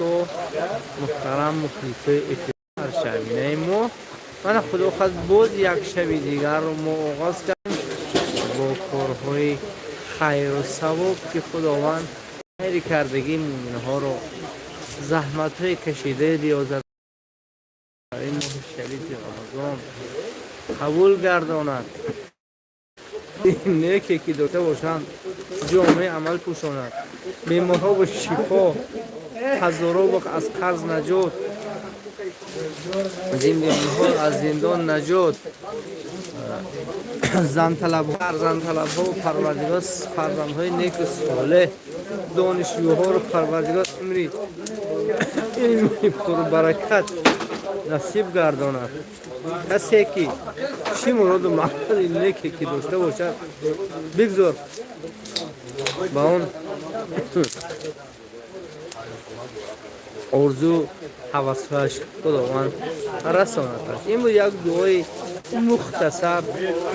و محترم مخلصای افتخار شبینه ما من خدا خواست باز یک شب دیگر رو ما آغاز کردیم با کارهای خیر و ثواب که خداوند خیر کردگی مومن ها رو زحمت های کشیده ریاضت این ماه شریف رمضان قبول گرداند نیکی که داشته باشند جامعه عمل پوشاند بیمارها و شفا هزاران وقت از قرض نجات زندانی‌ها از زندان نجات زن طلب ها و پروردگار فرزندهای نیک و صالح دانشجوها رو پروردگار عمری علمی پر برکت نصیب گرداند. کسی که چی مراد و مقصد نیکی که داشته باشد بگذار با اون آرزو هوسش خداوند رساند. این بود یک دعای مختصر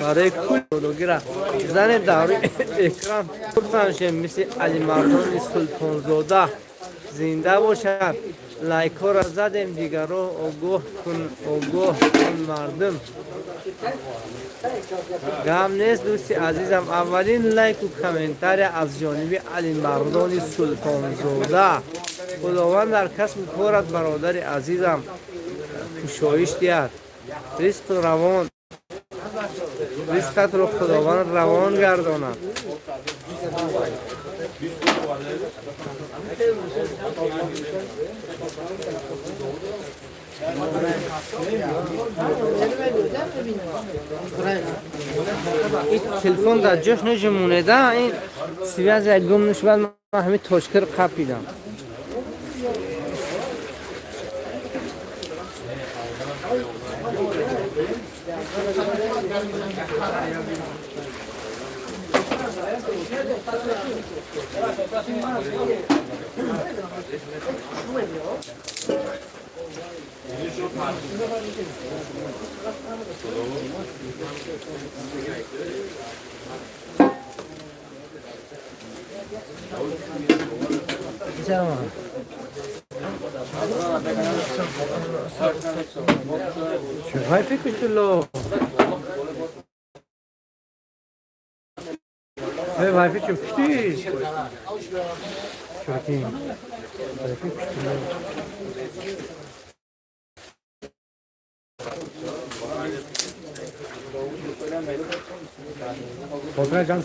برای کل جادوگر زن دوره اکرام گفتنش مثل علی مردان سلطانزاده زنده باشد. لایک ها را زدیم دیگر را آگاه کن مردم. گم نیست دوستی عزیزم، اولین لایک و کامنتار از جانب علی مردان سلطانزاده. خداوند در کسب کارت برادر عزیزم خوشایش دهد، رزق روان رزقت رو خداوند روان گرداند. این تلفن در جاش نجمونه این سویاز گم نشود. من همه تاشکر قپیدم. شوفي فيك له ايه ما فيك كثير شوفي خودم جان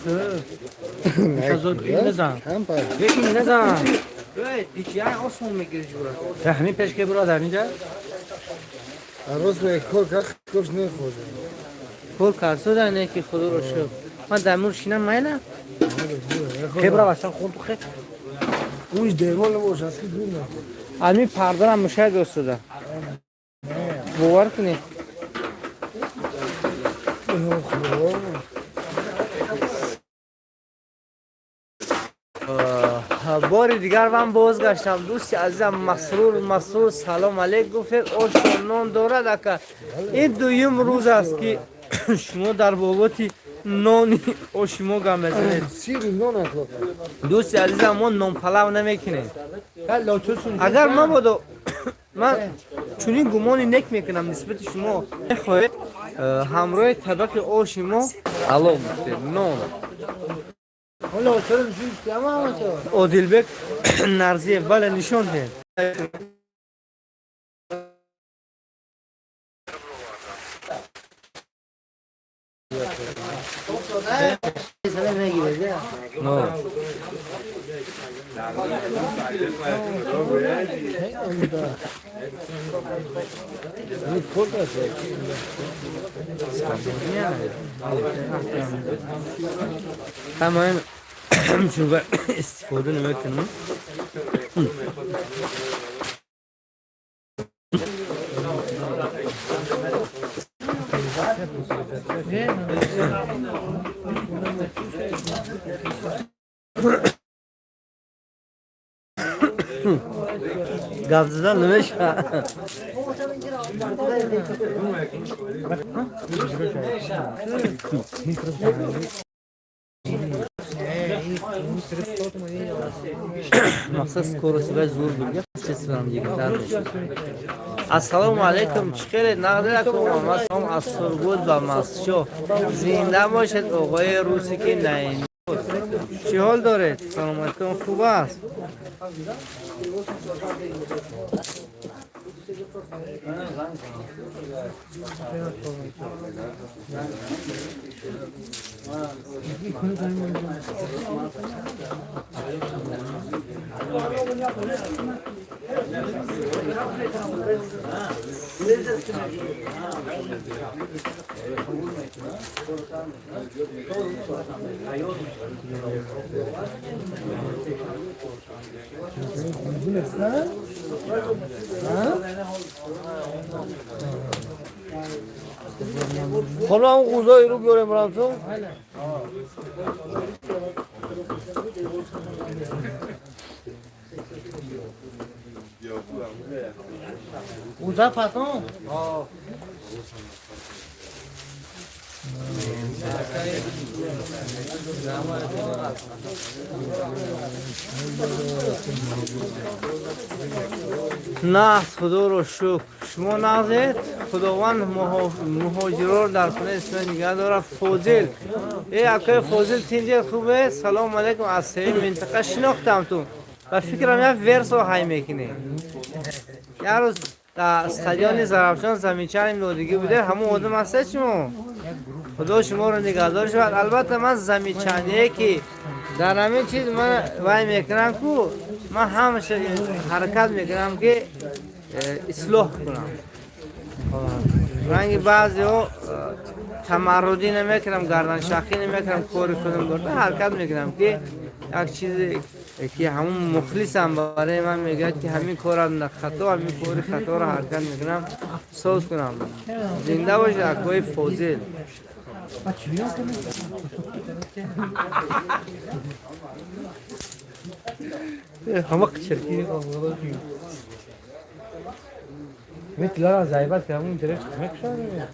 نزن یکی نزن یکی آسون میگیری جورا همین پیش که برادر اینجا روز کل کفش نخورده کل کارسو در نه که خدا رو شد من در مور شینم میله خبره باشن خون تو خب اونش دیوال باشه اصلی دون نخورد علمی پردر هم مشاهد دوست ده باور کنی بار دیگر من بازگشتم دوستی عزیزم مسرور سلام علیک گفت آش نان دارد که این دویم روز است که شما در بابت نانی آشیما گم بزنید. سیری نان اخلاق دوستی عزیزم ما نان پلاو نمیکنیم. اگر من بودم من چونین گمانی نک میکنم نسبت شما خواهید همراه طبق آشیما علام نان حالا چرا نشونش کم همه چرا؟ عادلبک نرزیه بله نشان دهید. تمام شو استفاده نمیکنم. گاز زدن نمیشه. مخصوص کورسی باید زور بگیر. قسمم دیگه السلام علیکم چخیره نقدرکم آمدم از سرگود و مسجو زنده باشد آقای روسی که نعیمی چی حال دارید؟ سلامتون خوب است؟ حالا هم غوزایی رو بیاریم برامتون غوزه پتون نه خدا رو شکر شما نازید خداوند مهاجران در خونه اسم نگه داره فوزیل ای اکای فوزیل تینجا خوبه سلام علیکم از سه منطقه شناختم تو و فکرم یک ورس رو های میکنه یه روز در استادیون زرافشان زمینچه لودگی بوده همون آدم هسته شما خدا شما رو نگهدار شود البته من زمینچانیه که در همین چیز من وای میکنم که من همیشه حرکت میکنم که اصلاح کنم رنگ بعضی ها تمردی نمیکنم گردن شاخی نمیکنم کاری کنم گرده حرکت میکنم که یک چیزی که همون مخلصم برای من میگه که همین کار را خطا همین کاری خطا را حرکت میکنم سوز کنم زنده باشه اکوی فوزیل همه چرکی مثل لارا زایبت که همون درشت مکشانه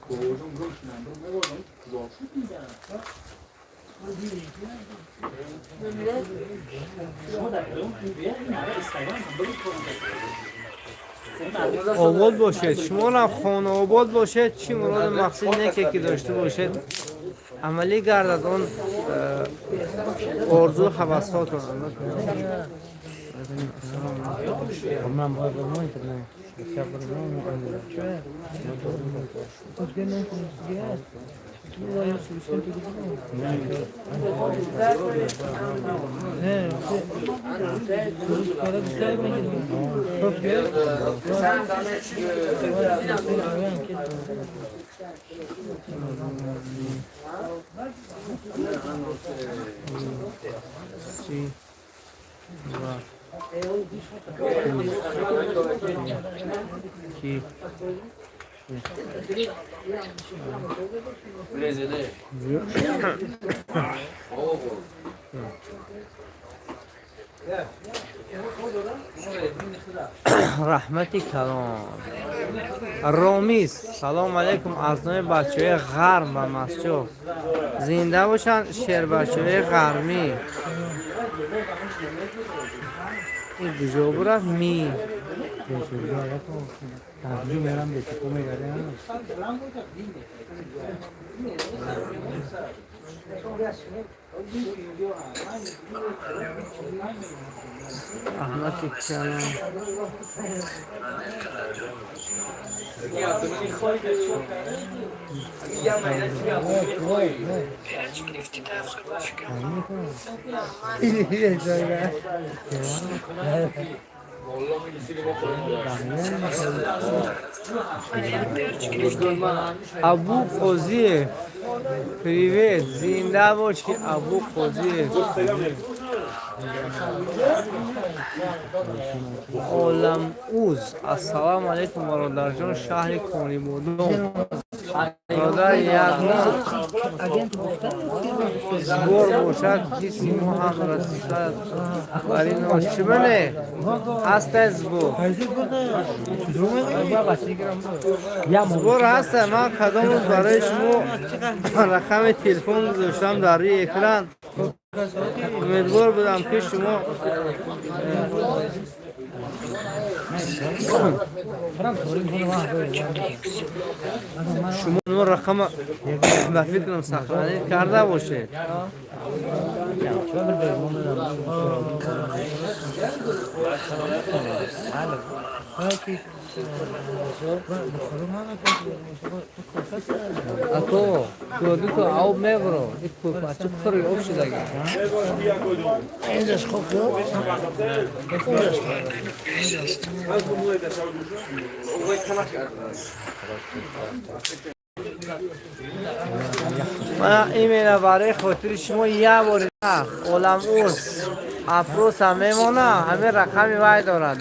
آباد باشد شما هم خانه آباد باشد چی مراد مقصد نیست که داشته باشد عملی گردد اون آرزو حواسات رو من باید برمونی کنم رحمتی کلام رامیز سلام علیکم از نوع بچه غرم و مسجو زنده باشن شیر بچه غرمی این بجا برد می احمد کلام ابو قضیه پریویت زنده باشی ابو قضیه عالم اوز السلام علیکم برادر جان شهر کنی بودم برادر یک زبور باشد کسی ما هم رسید برای ناشی بنه هست زبور زبور هست من کدام روز برای شما رقم تلفن گذاشتم در روی اکران امیدوار بودم که شما شما اون رقم به فکرم سخنی کرده باشه. تو تو آب میبرو این کوپاچه پری آب شده گه اینجاش خوب دو من ایمیل برای خاطر شما یه بار عالم اوز افروس هم میمونه همه رقمی وای دارد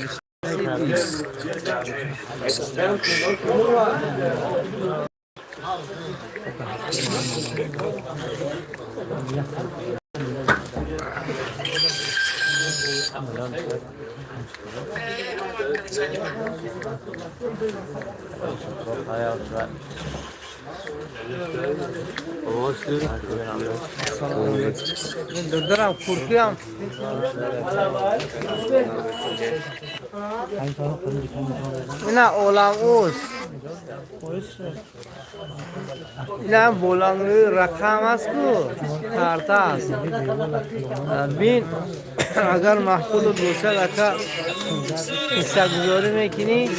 دارم کورکیم اینا عالم اوز اینا بولانگی رقم است کو کارت است بین اگر محفوظ باشد اکا حصه گذاری میکنی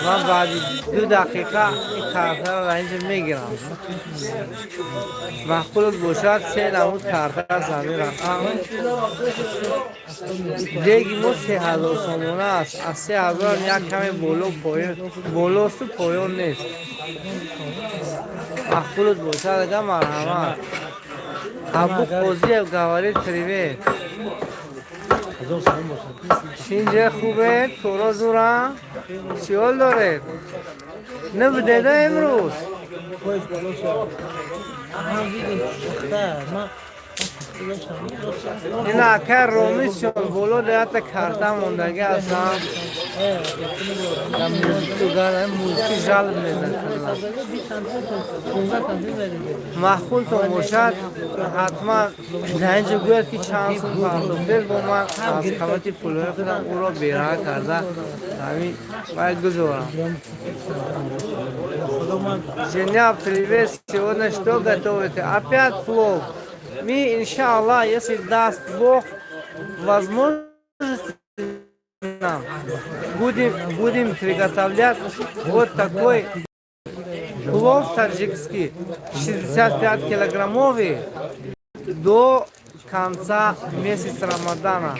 من بعد 2 دقیقه این کارت را اینجا میگیرم محفوظ باشد 3 نمود کارت است همین رقم دیگی ما 3000 سومونه است از 3000 یک کمی بولوست و پایان نیست محفوظ باشد اگر مرحمت ابو خوزی و گواری پریوید شینجه خوبه تورا زورا چی حال دارید نبدیده امروز این اکر رومیز شد بولو دیتا کرتا موندگی هستم موزیکی جلب میدن محخول تو موشد حتما اینجا گوید که چند سون پرداختید با من از قیمتی پولوی خودم او را بیراه کرده همین باید گذارم Женя, привет! Сегодня что готовите? Опять плов. Мы, иншаллах, если даст Бог возможность нам, будем приготовлять вот такой плов таджикский, 65 килограммовый, до конца месяца Рамадана.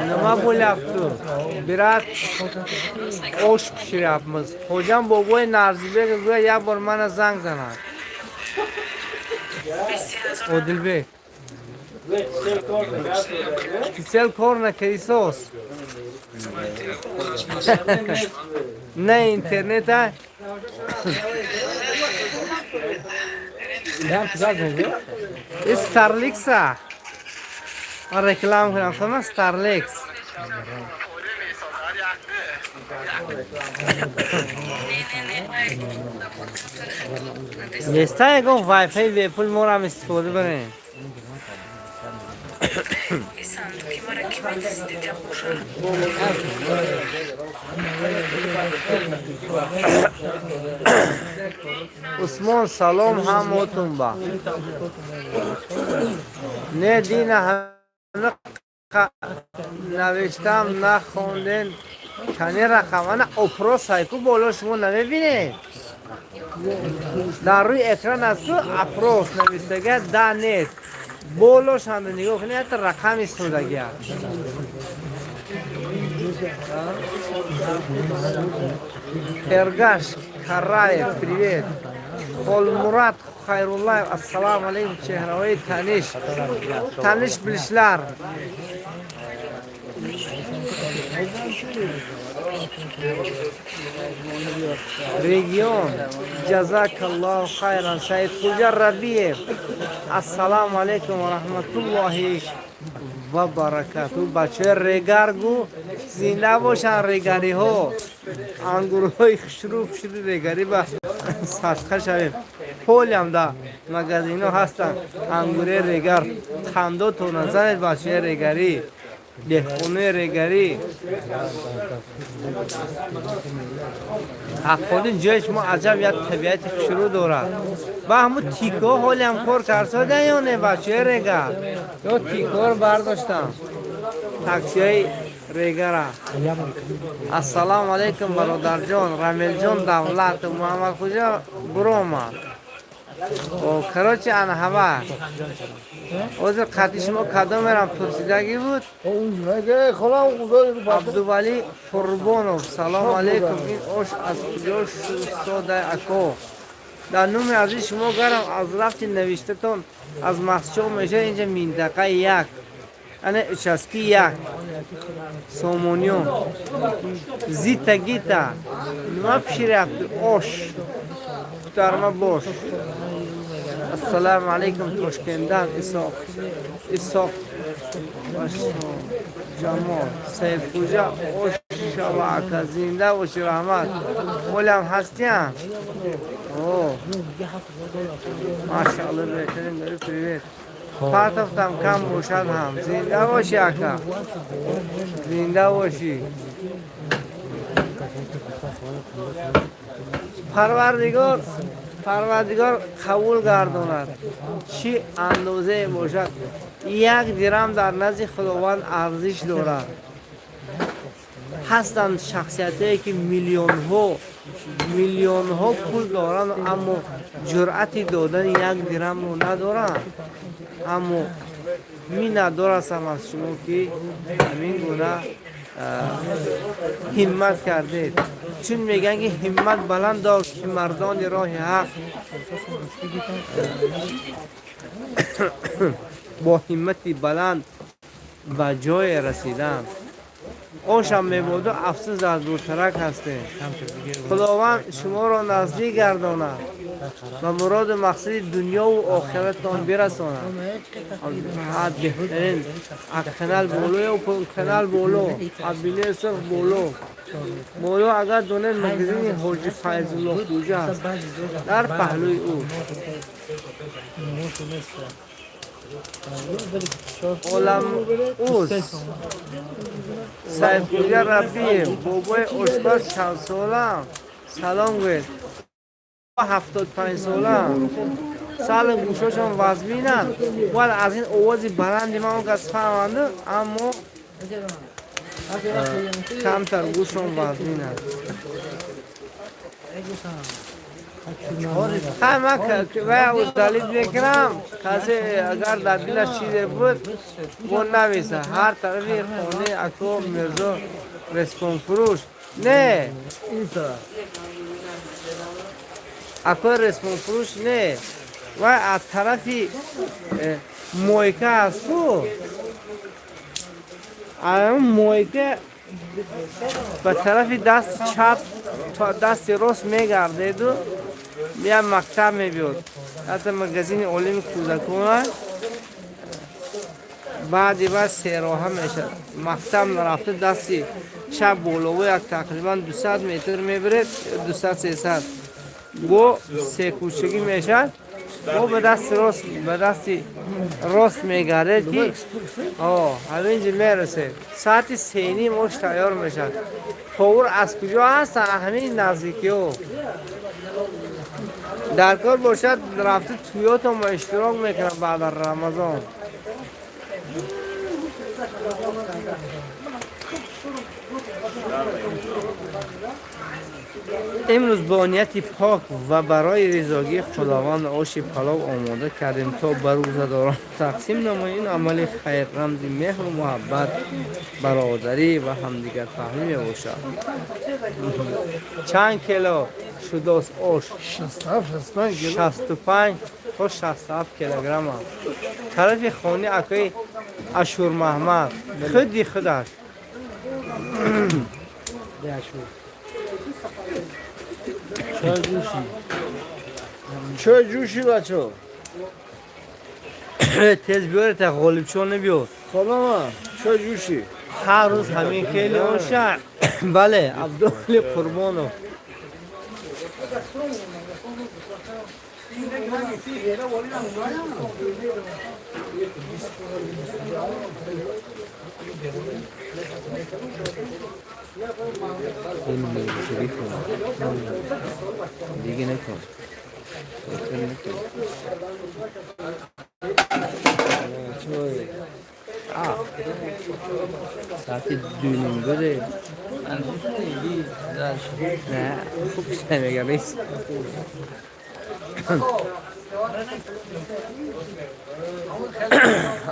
Nima bo'lyapti? Birat osh pishiryapmiz. Xo'jam boboy Narzibek go'yo bir bor mana zang zanadi. Odilbek. Spesial korna kaysos. Na internetda Starlix reklam qilyapman Starlix Nestai go Wi-Fi ve pul moram istifade کنیم عثمان سلام همتون با نه دین همه نوشتم نخوندن کنی رقمانه اپرا سایکو بالا شما نمیبینید در روی اکران از تو اپروس نوشتگه دانت بولوش هم نگاه کنید حتی رقم استودگی Эргаш, Караев, привет. Холмурат, Хайруллаев, ассаламу алейкум, Чехравей, Таниш. Таниш Блишлар. رегион. Jazakalloh khayran. Saidxo'ja Rabiyev. Assalomu alaykum va rahmatullohi va barakatuh. Bachar regargu zinda boshan regari ho. Angurhoy xushru regari ba sadqa shavim. Polyam da magazino hastan. Angure regar khando to nazaned bachar regari. دهخونه رگری حقیقی جایش ما عجب یک طبیعت شروع دارد با همون تیکو حالی هم کار کرده یا نه بچه رگر یا تیکو رو برداشتم تاکسی های رگر السلام علیکم برادر جان رمیل جان دولت محمد خوجا بروما و کراچی انا هوا اوزر قطعی شما کدام میرم پرسیدگی بود عبدالولی قربانوف سلام علیکم این اوش از کجا ساده اکو در نوم عزیز شما گرم از رفتی نوشته تون از مسجد میشه اینجا منطقه یک انا چسکی یک سومونیون زیتا گیتا نما پیشی رفت اوش درما باش السلام علیکم توشکندن اساق جمال سیدخوجا اوش شباعت زنده اوش رحمت مولم هستیم اوه ماشاءالله بهترین داری پریویت پاتفتم کم باشد هم زنده باشی اکا زنده باشی پروردگار قبول گرداند چی اندازه باشد یک درم در نزد خداوند ارزش دارد هستند شخصیتایی که میلیون ها پول دارند اما جرأتی دادن یک درم رو ندارند اما می ندارستم از شما که همین گونه همت کردید چون میگن که همت بلند دار که مردان راه حق با همتی بلند به جای رسیدن اوشم میبود و افسوس در دورترک هسته خداوند شما را نزدیک گرداند و مراد مقصد دنیا و آخرتتان برساند بهترین کانال بولو و کانال بولو ابیله صرف بولو اگر دونه مگزین حاجی فیض الله خوجا است در پهلوی او علم اوست سیدخوجا ربیه بابای اشکاز چند سالم سلام گوید 75 سالم سال گوشاشون وزبینن ولی از این آوازی بلندی من اون کس فهمنده اما کمتر گوشون وزبینن من باید دلیل میکنم کسی اگر در دلش چیزی بود اون نویسه هر طرفی خونه اکو مرزا رسپون فروش نه اکو رسپون فروش نه و از طرفی مویکه هست تو مویکه به طرف دست چپ تا دست راست میگردید و بیا مکتب میبیاد حتی مگزین علم کودکان بعد سه راه میشه مکتب رفته دستی چپ بالا یک تقریبا 200 متر میبرید 200-300 گو سه کوچگی میشه و به دست راست میگرده که همینجا میرسه ساعت 3:30 موش تیار میشه پاور از کجا هستن همین نزدیکی ها در کار باشد رفته تویوتا ما اشتراک میکنم بعد رمضان امروز با نیت پاک و برای رضایت خداوند آش پلاو آماده کردیم تا به روزه‌داران تقسیم نماییم. عمل خیر رمز مهر و محبت برادری و همدیگر فهمی باشد. چند کیلو شده است آش؟ 65 تا 67 کیلوگرم. طرف خانه اکای اشور محمد خودش دیشو چه جوشی بچه تیز بیاره تا غالب چون نبیار سلام چه جوشی هر روز همین خیلی روشن بله عبدالله قربانو دیگه نکن ساعت 2:30 بوده نه خوب میگم نیست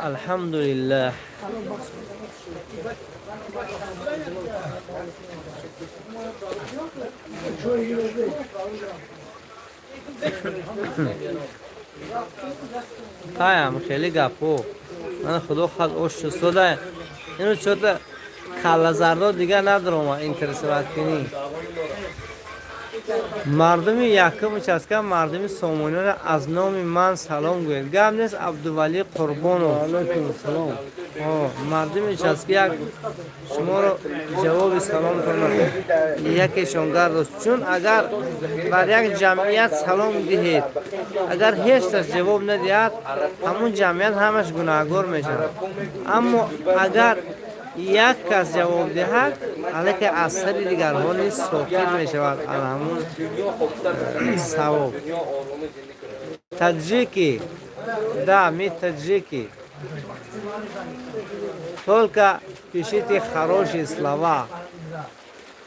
الحمدلله تایم خیلی گپو من خدا خواهد اوش شده اینو چطور کلا زردا دیگه ندارم اینترسیبت کنی مردم یکم چسکم مردم سامانیان از نام من سلام گوید گم نیست عبدالولی قربانو علیکم سلام مردم چسکی یک شما رو جواب سلام کنم یکیشون گرد چون اگر بر یک جمعیت سلام دهید اگر هیچ کس جواب ندهد همون جمعیت همش گناهگار میشه اما اگر یک کس جواب دهد علیه اثر دیگران نیست ساکت می شود همون ثواب تاجیکی да ми таджики только пишите хорошие слова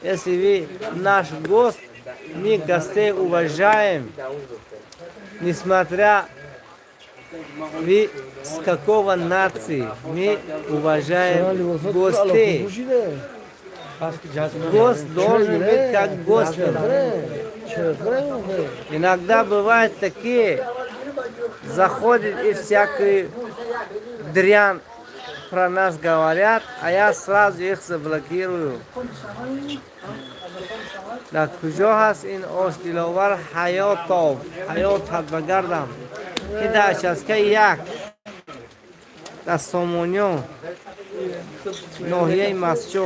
если вы наш гость мы гостей уважаем несмотря вы с какого нации мы уважаем гостей. Гость должен быть как гость. Иногда бывают такие, заходят и всякую дрянь про нас говорят, а я сразу их заблокирую. در کجا هست این آش دلاور حیاتاب حیات حد بگردم که در شسکه یک در سامانیان ناحیه مسجو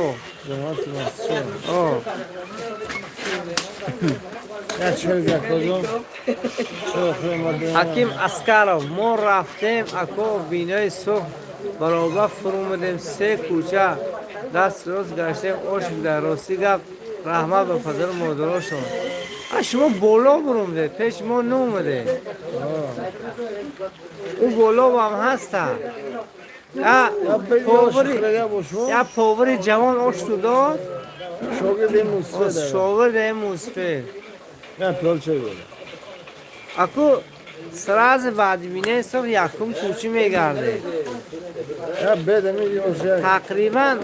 حکیم اسکرов ما رفتیم اکو بینای صبح برابر فرومدیم سه کوچه دست روز گشتیم آش در راستی گفت رحمت به پدر مادرشون شما بالا برومده پیش ما نومده او بالا هم هسته یا پاوری جوان آش تو داد شاگرد موسفه نه پلال چه بود اکو سراز بعد بینه صبح یکم کوچی میگرده تقریبا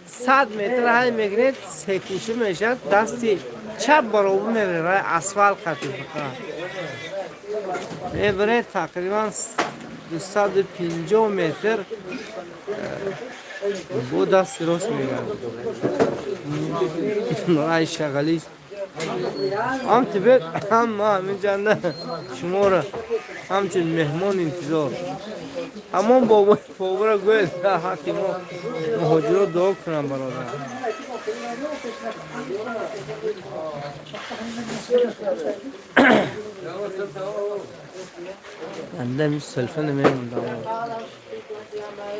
100 متر های میگرد سه کوچه میشد دستی چپ برابر میبره رای اسفالت خطی فقط میبره تقریبا 250 متر با دست راست میگرد رای شغلی هم تبت هم ما همین جنده شما را همچون مهمان انتظار همون بابا را گوید حقی ما مهاجرات دعا کنم برادر انده می سلفه نمیم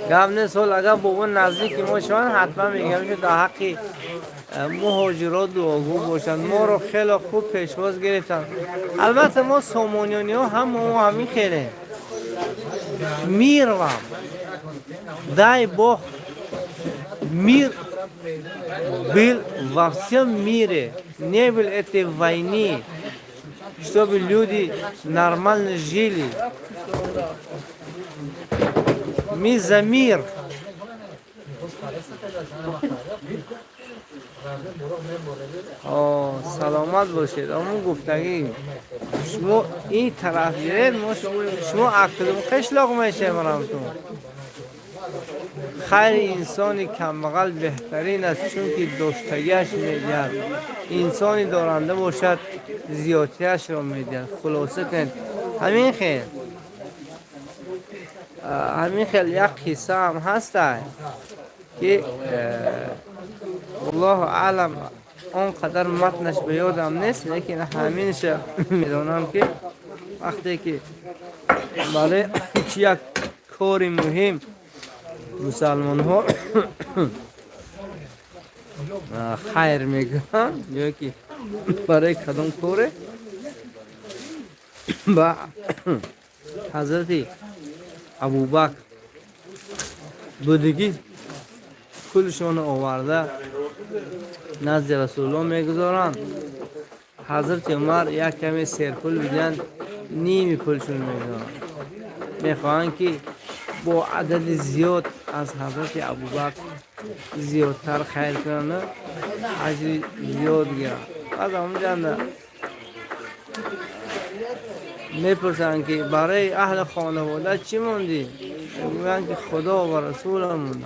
گم نیست حال اگر بابا نزدیکی ما شوان حتما میگم که در حقی مهاجرات دعاگو باشن ما رو خیلی خوب پیشواز گرفتن البته ما سامانیانی ها همین خیلی میروم дай Бог мир был во всем мире, не было этой войны, чтобы люди нормально жили. Мы за мир. سلامت باشید همون گفتگی شما این طرف گیرید شما اکلم قشلاق میشه مرامتون خیر انسانی کمبغل بهترین است چون که داشتگیش میدهد. انسانی دارنده باشد زیادتیش را میدهد. خلاصه کن همین خیلی یک قصه هم هست که والله اعلم آنقدر متنش به یادم نیست، لیکن همینش میدونم که وقتی که برای یک کار مهم مسلمان ها خیر میگن یا که برای کدام کاره با حضرت ابوبکر بودگی کلشون آورده نزد رسول الله میگذارند. حضرت عمر یک کمی سرپل بیدن نیمی پلشون میگذارند. میخواهند که با عدد زیاد از حضرت ابوبکر زیادتر خیر کنند، اجر زیاد گیرند. از اونجا میپرسند که برای اهل خانواده چی موندی؟ میگن که خدا و رسول مونده،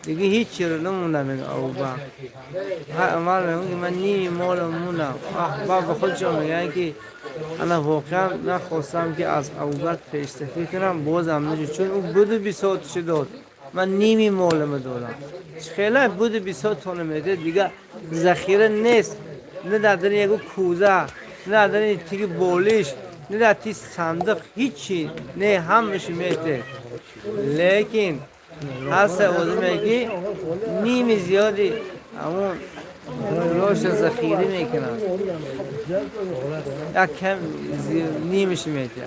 دیگه هیچ چی رو نمونده. میگه ابوبکر. عمر میگه من نیمی مال موندم. با خودشون میگن که انا واقعا نخواستم که از ابوبکر پیشتفی کنم، بازم نشد چون او بود 20 ساعت داد، من نیمی مالم دادم. خیلی بود 20 ساعت میده دیگه ذخیره نیست، نه در یک کوزه، نه در تیک بولیش، نه در تی صندوق، هیچی نه، همش میته. لیکن هست اوزی میگی نیمی زیادی همون روش ذخیره میکنن، یک کم نیمش میته.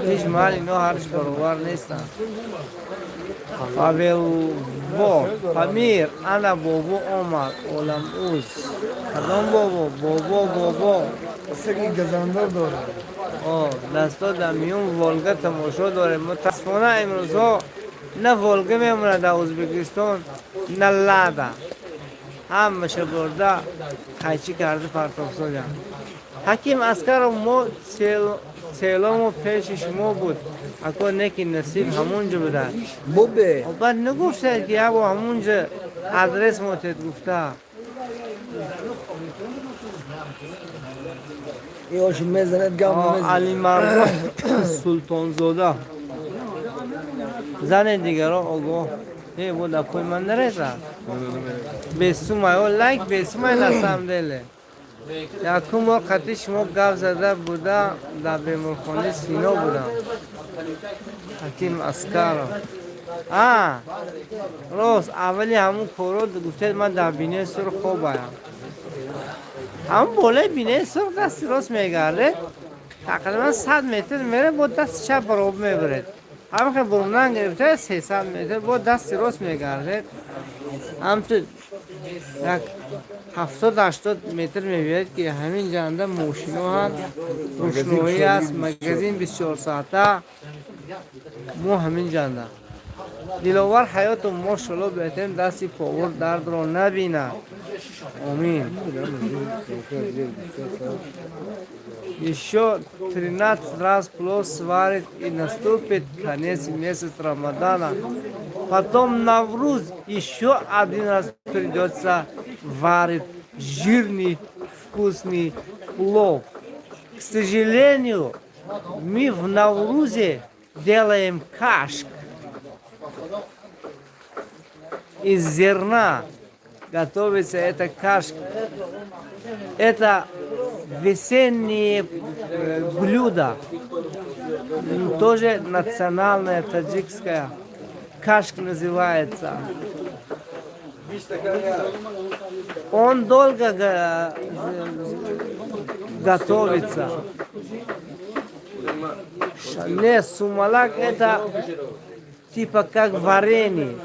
هیچ مال اینا هرش برابر نیستن. امیر انا بابا عمر اولم اوز کدام بابا سگی گزاندار داره. دستا در میون والگا تماشا داره. متاسفانه امروز ها نه والگا میمونه در ازبکستان نه لاده، همشه برده خیچی کرده پرتاب جان. حکیم اسکر ما سیلام پیش شما بود، اکو نکی نصیب همونجا بوده بوبه بعد نگفته که ابو همونجا ادرس موتت گفته. ایوش میزند گام علی مرزا سلطان زاده زن دیگر را آگاه ای بود اپوی من نرسد بسومای او لایک بسومای نسام دله یکم وقتی شما گفت زده بوده در بیمارخانه سینا بودم. حکیم اسکر راست اولی همون کارو گفته من در بینه سر خوب بایم، همون بالای بینه سر دست راست میگرده تقریبا 100 متر میره با دست چپ براب میبرد. همون که برمونن گرفته 300 متر با دست راست میگرده، همون یک 70-80 متر میبید که همین جانده موشینو هم روشنویی است، مگزین 24 ساعته مو همین جانده دیلوار حیات ماشالله بهترین دستی پاور درد رو نبینه. آمین. Еще 13 раз плов сварит и наступит конец месяца Рамадана. Потом Навруз еще один раз придется варить жирный вкусный плов. К сожалению, мы в Наврузе делаем кашк из зерна. Готовится эта кашка. Это весеннее блюдо, тоже национальное таджикское. Кашка называется. Он долго готовится. Не, сумалак это типа как варенье,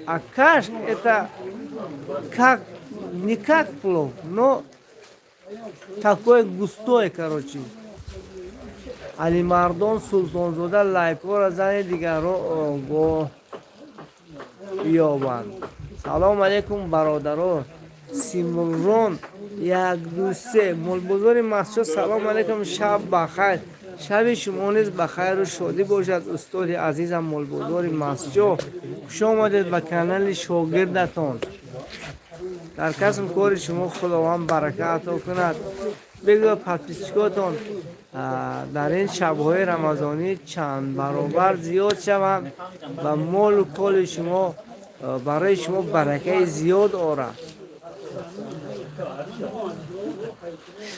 а кашка это как, не как плов, но такой густой, короче. علی مردان سلطان زاده لایکو زن دیگر رو گو بیابند. سلام علیکم برادران سیمرون یک دو سه مولبوزاری مسجد. سلام علیکم شب بخیر. شب شما نیز بخیر و شادی باشد. استاد عزیزم مولبازار مسجو خوش آمدید به کانال شاگردتان. در کسب کار شما خداوند برکت عطا کند. بگو پادپیچکاتون در این شب‌های رمضانی چند برابر زیاد شوند و مال و پول شما برای شما برکه زیاد آورد.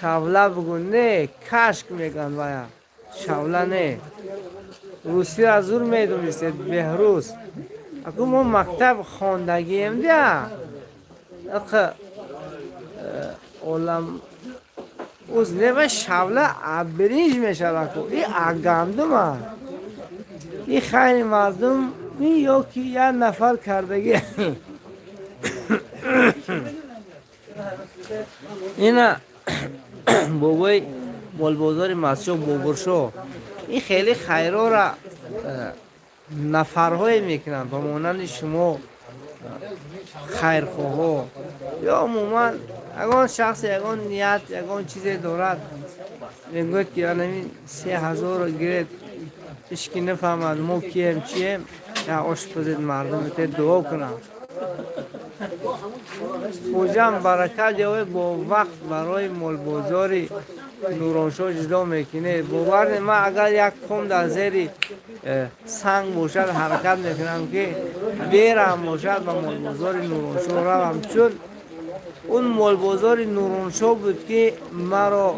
شوله بگو نه کشک میگن ویا شوله نه روسی از اون میدونستید بهروز اگه ما مکتب خواندگی هم ده اگه علم اوز نه شوله برنج میشه بکو این اگندم ها این خیلی مردم این یا که یه نفر کردگی اینا بابای مولبازار مسجد بوبرشو این خیلی خیرا را نفرهای میکنن با مانند شما خیرخواه یا عموما اگه شخص اگه نیت اگه چیزی دارد میگوید که همین 3000 رو گرد اشکی نفهمد ما کیم چیم یا آشپزید مردم دعا کنم خوجم برکت یاوه با وقت برای مولبازاری نورانشاه جدا میکنه. باور ما اگر یک قوم در زیر سنگ باشد حرکت میکنم که بیرم باشد و مولبازار نورانشاه روم چون اون مولبازار نورانشاه بود که مرا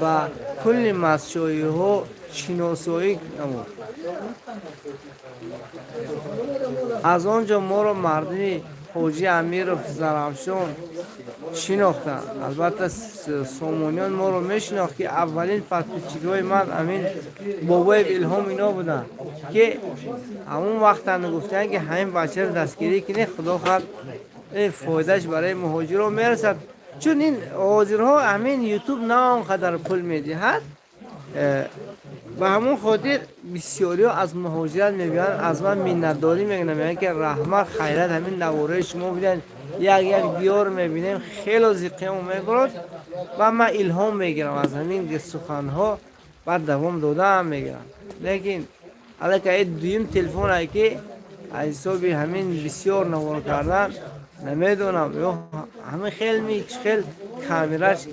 با کل مسجدی ها شناسایی نمود. از آنجا ما را مردمی حاجی امیر زرافشان شناختن. البته سامانیان ما رو میشناخت که اولین پادپیچکای من امین بابای الهام اینا بودن که همون وقت گفتن که همین بچه رو دستگیری کنه خدا خواهد فایدهش برای مهاجران میرسد چون این حاضرها همین یوتیوب نه آنقدر پول میدهد به همون خاطر بسیاری ها از مهاجرت میگن از من منتداری میگن که رحمت خیرت همین نواره شما بودن یک دیار میبینیم خیلی زیقیم میگرد و من الهام میگیرم از همین سخنها بعد دوام داده هم میگیرم لیکن علاقه این دویم تلفن هایی که از حساب همین بسیار نوار کردن نمیدونم یا همین خیلی کامیراش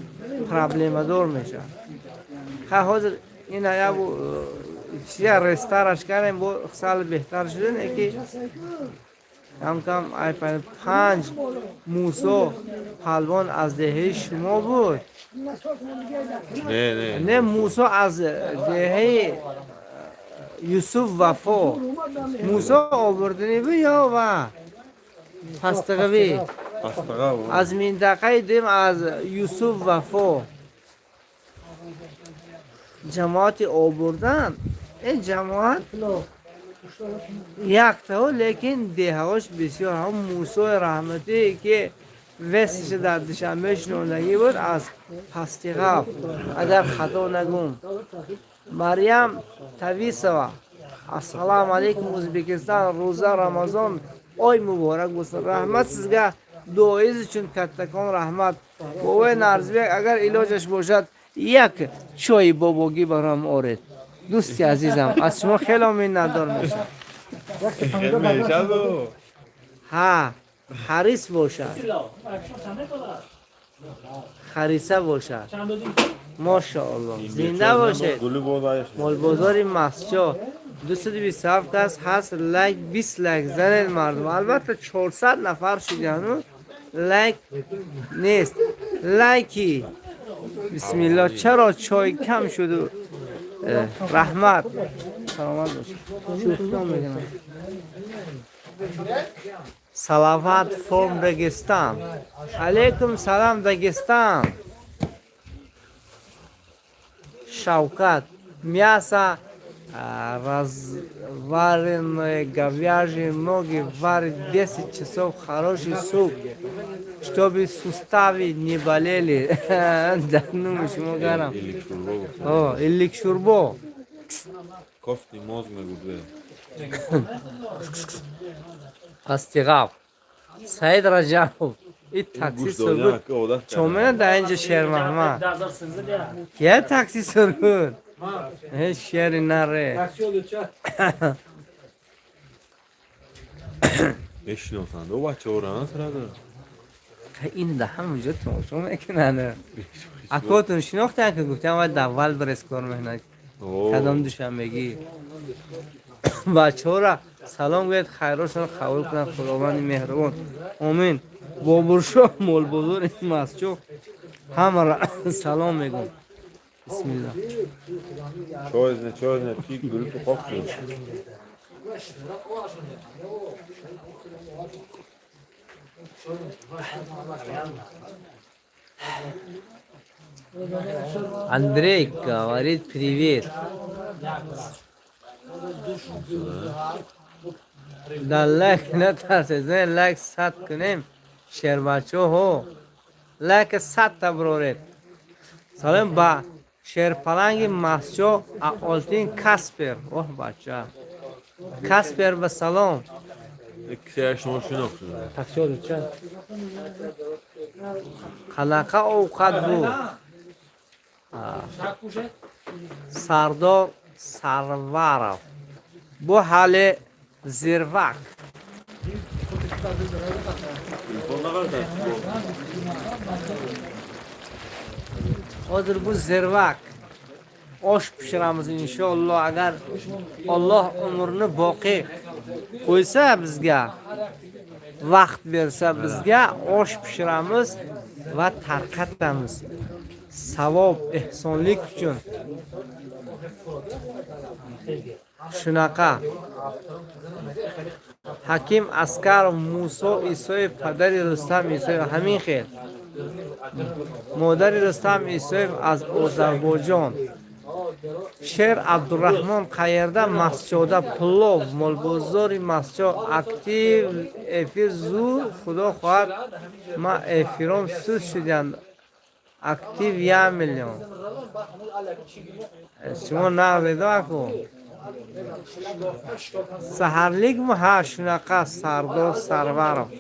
پرابلم دار میشه. خیلی حاضر این یا چیه رستارش کردیم با سال بهتر شدن که کم ایپن 5 موسی پهلوان از دهه شما بود. نه موسی از دهه یوسف وفا موسی آوردنی بود یا و پستقوی از منطقه دیم از یوسف وفا جماعت آوردن. این جماعت یک تا لیکن دههاش بسیار هم موسی رحمتی که وستش در دوشنبه شنوندگی بود از پستیغاب اگر خطا نگم مریم تویسوا السلام علیکم ازبکستان روزه رمضان آی مبارک بوسن رحمت سیزگه دویز چون کتکان رحمت بوی نرزبک اگر علاجش باشد یک چای باباگی برام آورد. دوستی عزیزم از شما خیلی منتدار میشم. ها حریص باشد خریصه باشد ماشاءالله زنده باشد. مولبازار مسجد 227 کس هست لایک 20 لایک زنید مردم. البته 400 نفر شده هنوز لایک نیست. لایکی بسم الله چرا چای کم شد رحمت سلامت باشید. سلامت فرم داگستان علیکم سلام داگستان. شوکت мясо разваренные говяжьи ноги варить 10 часов хороший суп чтобы суставы не болели. Да ну шумо гарам о илик шурбо кофти мозг мегуде астигав саид раҷабов این تاکسی سرگون چومه دا اینجا شیر محمد کیا تاکسی سرگون هیچ شعری نره. بشناسند او بچه ها رهن سرده این ده همونجا تماشا میکنن. اکاتون شناختن که گفتم باید اول برس کار مهنه کدام دوشنبگی. بچه ها را سلام گوید، خیراشون قبول کنن، خداوند مهربان. آمین. بابرشاه مول بزرگ این مسجد همه را سلام میگم. بسم الله. چای نه پیک گلو تو خواب شد Андрей говорит привет. در لایک نترسید، لایک 100 کنیم شیر بچه ها لایک 100 تا برورید. سلام با شیر پلنگ مسجد آلتین کاسپر. اوه بچه کاسپر به سلام. کسی شما شناختن تکسیار چه؟ خلاقه اوقات بود. سردار سروارов با حال زیروک. حاضر بود زیروک آش پشرمز انشاءالله. اگر الله عمرنه باقی qo'ysa bizga, vaqt bersa bizga osh pishiramiz va tarqatamiz. Savob, ehsonlik uchun. Shunaqa. Hakim Askarov Muso Isoyev padari Rustam Isoyev همین خیر. مادر رستم ایسویف از آذربایجان. شیر عبدالرحمن قیرده مسجد پلو مالبازار مسجد اکتیو افیر زور خدا خواهد ما افیرام سود شدند اکتیو 1 میلیون. شما نقدیده کن سهرلیک ما شنقه سردار سرورم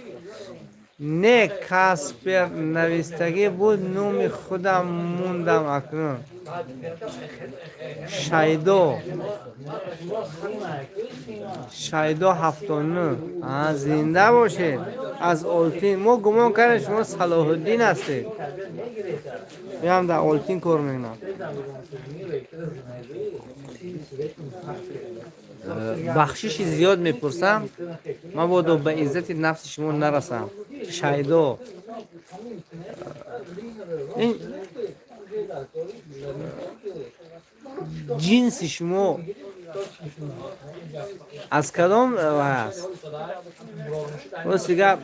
نه کاسپر نویستگی بود نوم خودم موندم اکنون. شایدو 79 زنده باشید از آلتین. ما گمان کردیم شما صلاح الدین هستید. میام در آلتین کار میکنم. بخشش زیاد میپرسم من باید به عزت نفس شما نرسم. شایدو این جنس شما از کدام هست؟ راست گپ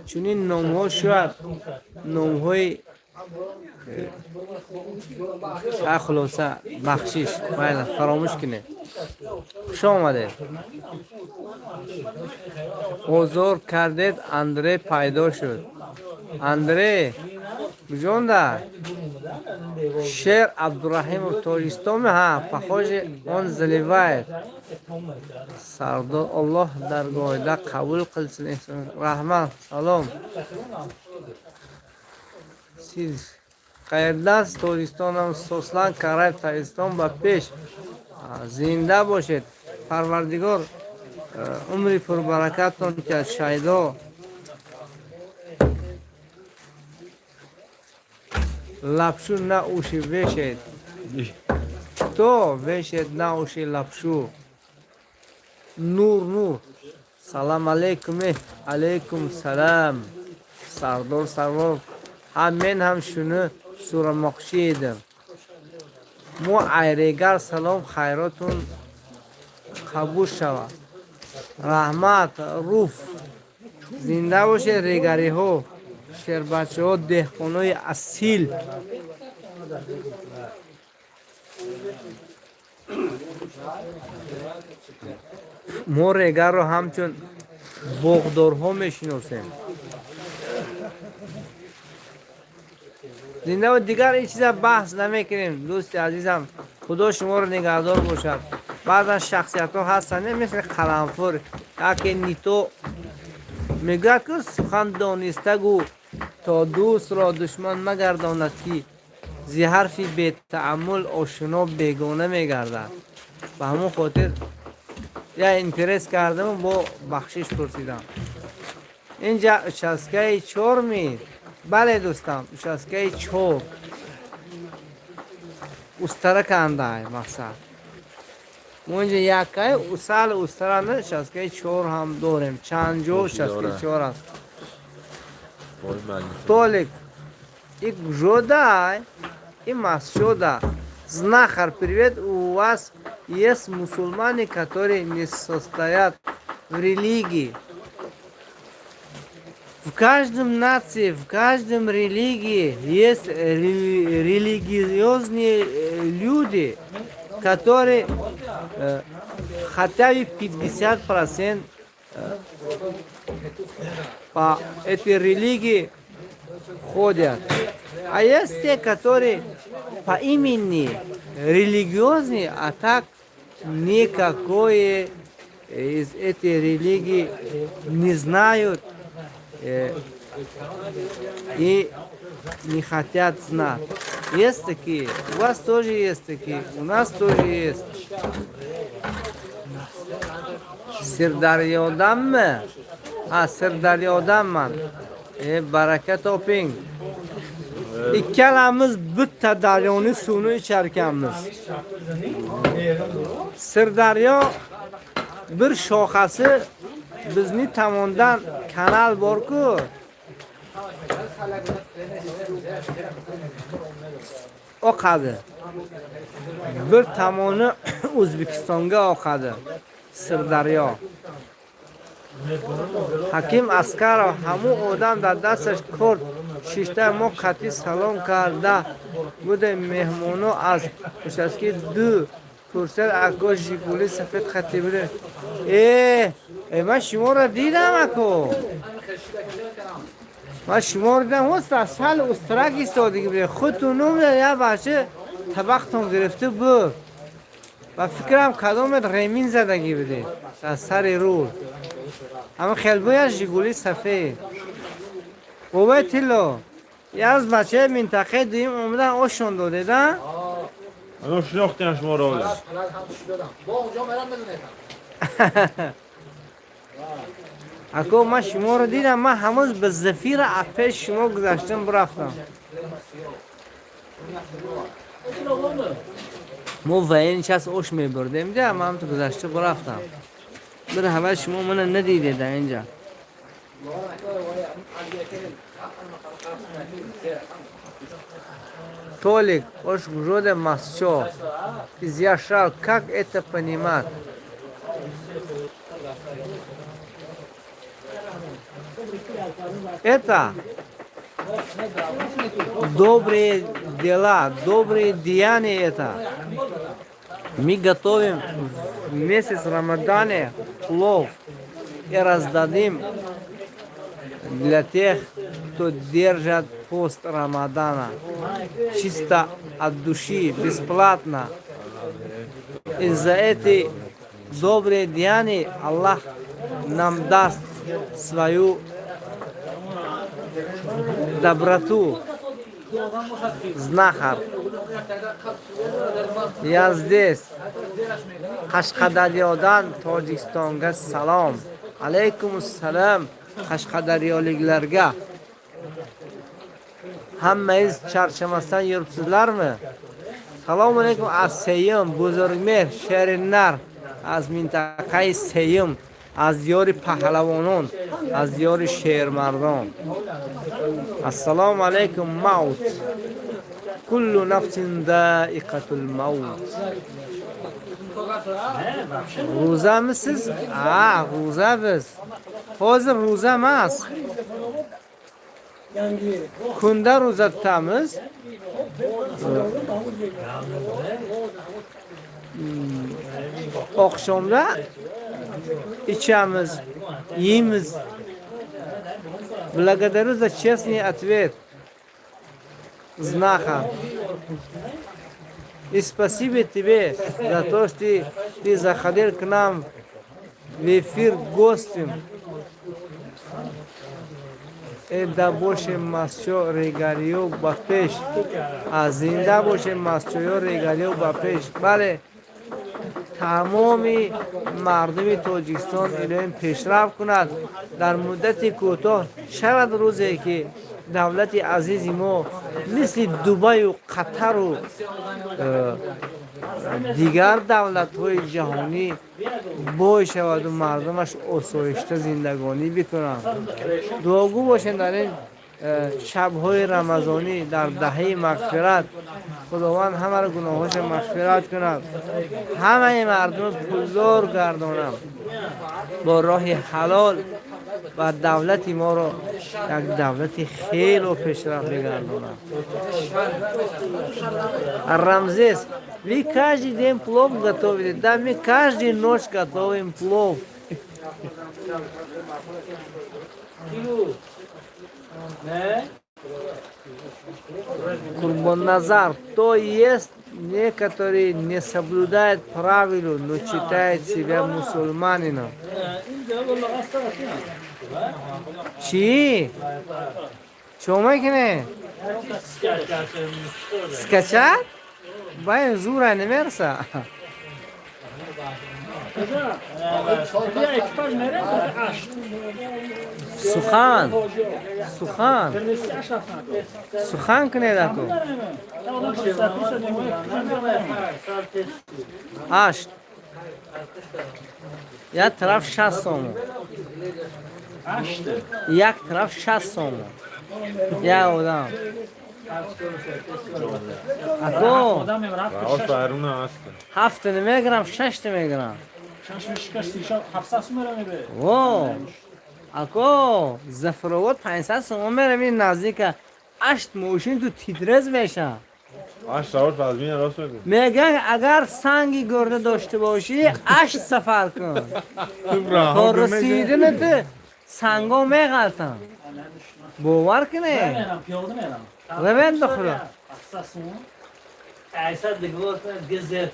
چون این نام ها شاید نام های خلاصه بخشش باید فراموش کنه. خوش آمده. حضور کردید اندره پیدا شد. اندره بجان ده شیر عبدالرحیم تاجستان ها پخوش آن زلیوه سردار الله در گایده قبول قلسن رحمت سلام سیز قیرده است تاجستان هم سوسلان کرای تاجستان با پیش زنده باشید. پروردگار عمری پربرکتون که شایده لپشو نه اوشی وشید تو وشید نه اوشی لپشو. نور سلام علیکم. علیکم سلام سردار سرور. همین هم شنو سوره مخشیدم. مو ایریگر سلام خیراتون قبول شود. رحمت روف زنده باشه. ریگری ها شیر بچه ها دهقانای اصیل. ما ریگر رو همچون باغدارها میشناسیم. زنده و دیگر این چیزا بحث نمیکنیم. دوست عزیزم خدا شما رو نگهدار باشد. بعضا شخصیت ها هستن مثل قلمفر یکی نیتو میگه که سخن دانسته گو تا دوست را دشمن مگرداند کی زی حرفی به تعامل آشنا بیگانه میگردد. به همون خاطر یا اینترس کردم و با بخشش پرسیدم. اینجا چسکه 4 می. بله دوستان چسکه 4 استرا کنده مقصد ما اینجا یکه اصل استرا نه چسکه 4 هم داریم چند جو چسکه 4 است. Boy məlum. Толик и Жодай и Масчода. Знахар, привет, у вас есть мусульмане, которые не состоят в религии. В каждом нации, в каждом религии есть религиозные люди, которые хотя бы 50% по этой религии ходят. А есть те, которые по имени религиозные, а так никакой из этой религии не знают и не хотят знать. Есть такие, у вас тоже есть такие, у нас тоже есть. Sirdaryodanmi? Ha, Sirdaryodanman. Baraka toping. Ikkalamiz bitta daryoni suvini icharkanmiz. Sirdaryo bir shoxasi bizning tomondan kanal bor-ku. Oqadi. Bir tomoni O'zbekistonga oqadi. Sirdaryo. Hakim Askarov hamon odam در دستش کرد شیشته ما قطعی سلام کرده بوده مهمونو از نشستی دو کرسل اکو ژیگولی سفید خطی بوده من شما را دیدم اکو من شما را دیدم هست سال استرک ایستادگی بوده خودتون نمیده یا بچه طبقتون گرفته بود و فکرم کدامت ریمین زدگی بوده از سر رول اما خیلی از ژیگولی سفید بابای تیلو یه از بچه منطقه دویم اومدن آشون داده دن اما شناختین شما را آده اکو من شما رو دیدم من هموز به زفیر اپش شما گذاشتم برفتم ما و این چست آش میبردیم دیگه من هم تو گذاشته برفتم بره همه شما من ندیده در اینجا Толик, ош гроде масчо, изъяшал, как это понимать? Это добрые дела, добрые деяния это. Мы готовим в месяц Рамадане плов и раздадим для тех, кто держит пост Рамадана. Чисто от души, бесплатно. Из-за этой добрые деяния Аллах нам даст свою доброту. Знахар. Я здесь. Qashqadaryodan Tojikistonga salom. Alaykum assalom Qashqadaryoliklarga. Hammangiz charchamasdan yuribsizlarmi? Assalomu alaykum az Seyim, buzurgmer, sherinlar az mintaqai Seyim, az yori pahlavonon, az yori shermardon. Assalomu alaykum maut. Kullu nafsin da'iqatul maut. Ro'zamisiz? Ha, ro'za biz. Hozir ro'za emas. Kunda ro'za tutamiz. Oqshomda ichamiz, yeymiz. Благодарю за честный ответ. Знахар. И спасибо тебе за то, что ты заходил к нам в эфир гостем. да боше масчо регалиё ба пеш, зинда боше масчоё регалиё ба пеш. Бале, тамоми мардуми Тоҷикистон илоҳим пешрафт кунад. Дар муддати кӯтоҳ шавад рӯзе ки давлати азизи мо мисли Дубаю, Қатару дигар давлатҳои ҷаҳонӣ бой шаваду мардумаш осоишта зиндагонӣ бикунанд. Дуогӯ бошем дар ин шабҳои рамазонӣ, дар даҳаи мағфират, худованд ҳамаро гуноҳоша мағфират кунад, ҳамаи мардум пулдор гардонад, бо роҳи ҳалол ва давлати моро як давлати хело пешрафт бигардонад. Рамзес, вы каждый день плов готовите, да мы каждую ночь готовим плов. Курбонназар, то есть некоторые не соблюдают правила, но считают себя мусульманином. Чи? Чё мекине? Скачать? Бай зура не мерса. Сухан. Сухан. Сухан кне даку. Ашт. Я тараф 60 сом. Як тараф 60 сом. Я одам. Ако? Раос байруна аст. 7 меграм, 6 меграм. 700 сум мераме. Во. Ако зафровод 500 сом мераме наздика 8 мошин ту титрез меша. Аш савар фазмин раст мегӯ. Меган агар санги гурда дошта боши 8 сафар кун. То расидинат санго мегалтан. бовар кунед. پیاده میرم. ببند بخدا. 800 دیگه زیاد.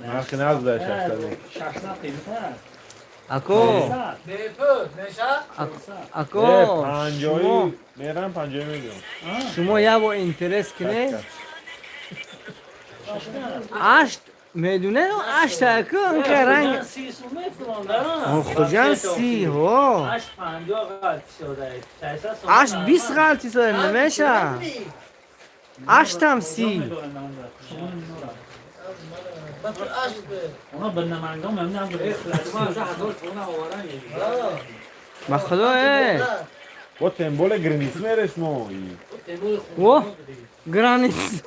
نرخ نبود در 600. 600 قیمت. اکو. اکو. پنجایی میرم 50 میلیون. شما یا با اینترست کنه؟ اشت میدونه اشت اکو اون که رنگ. 30 سومه فلان دارم. خوجان 30 ها. اشت 50 غلط شده. 600 سومه. اشت 20 غلطی شده نمیشه. اشت هم 30. اونا بنمایندگان ممنون بودن. بخدا با تمبول گرینیس میرش ما. و گرانیس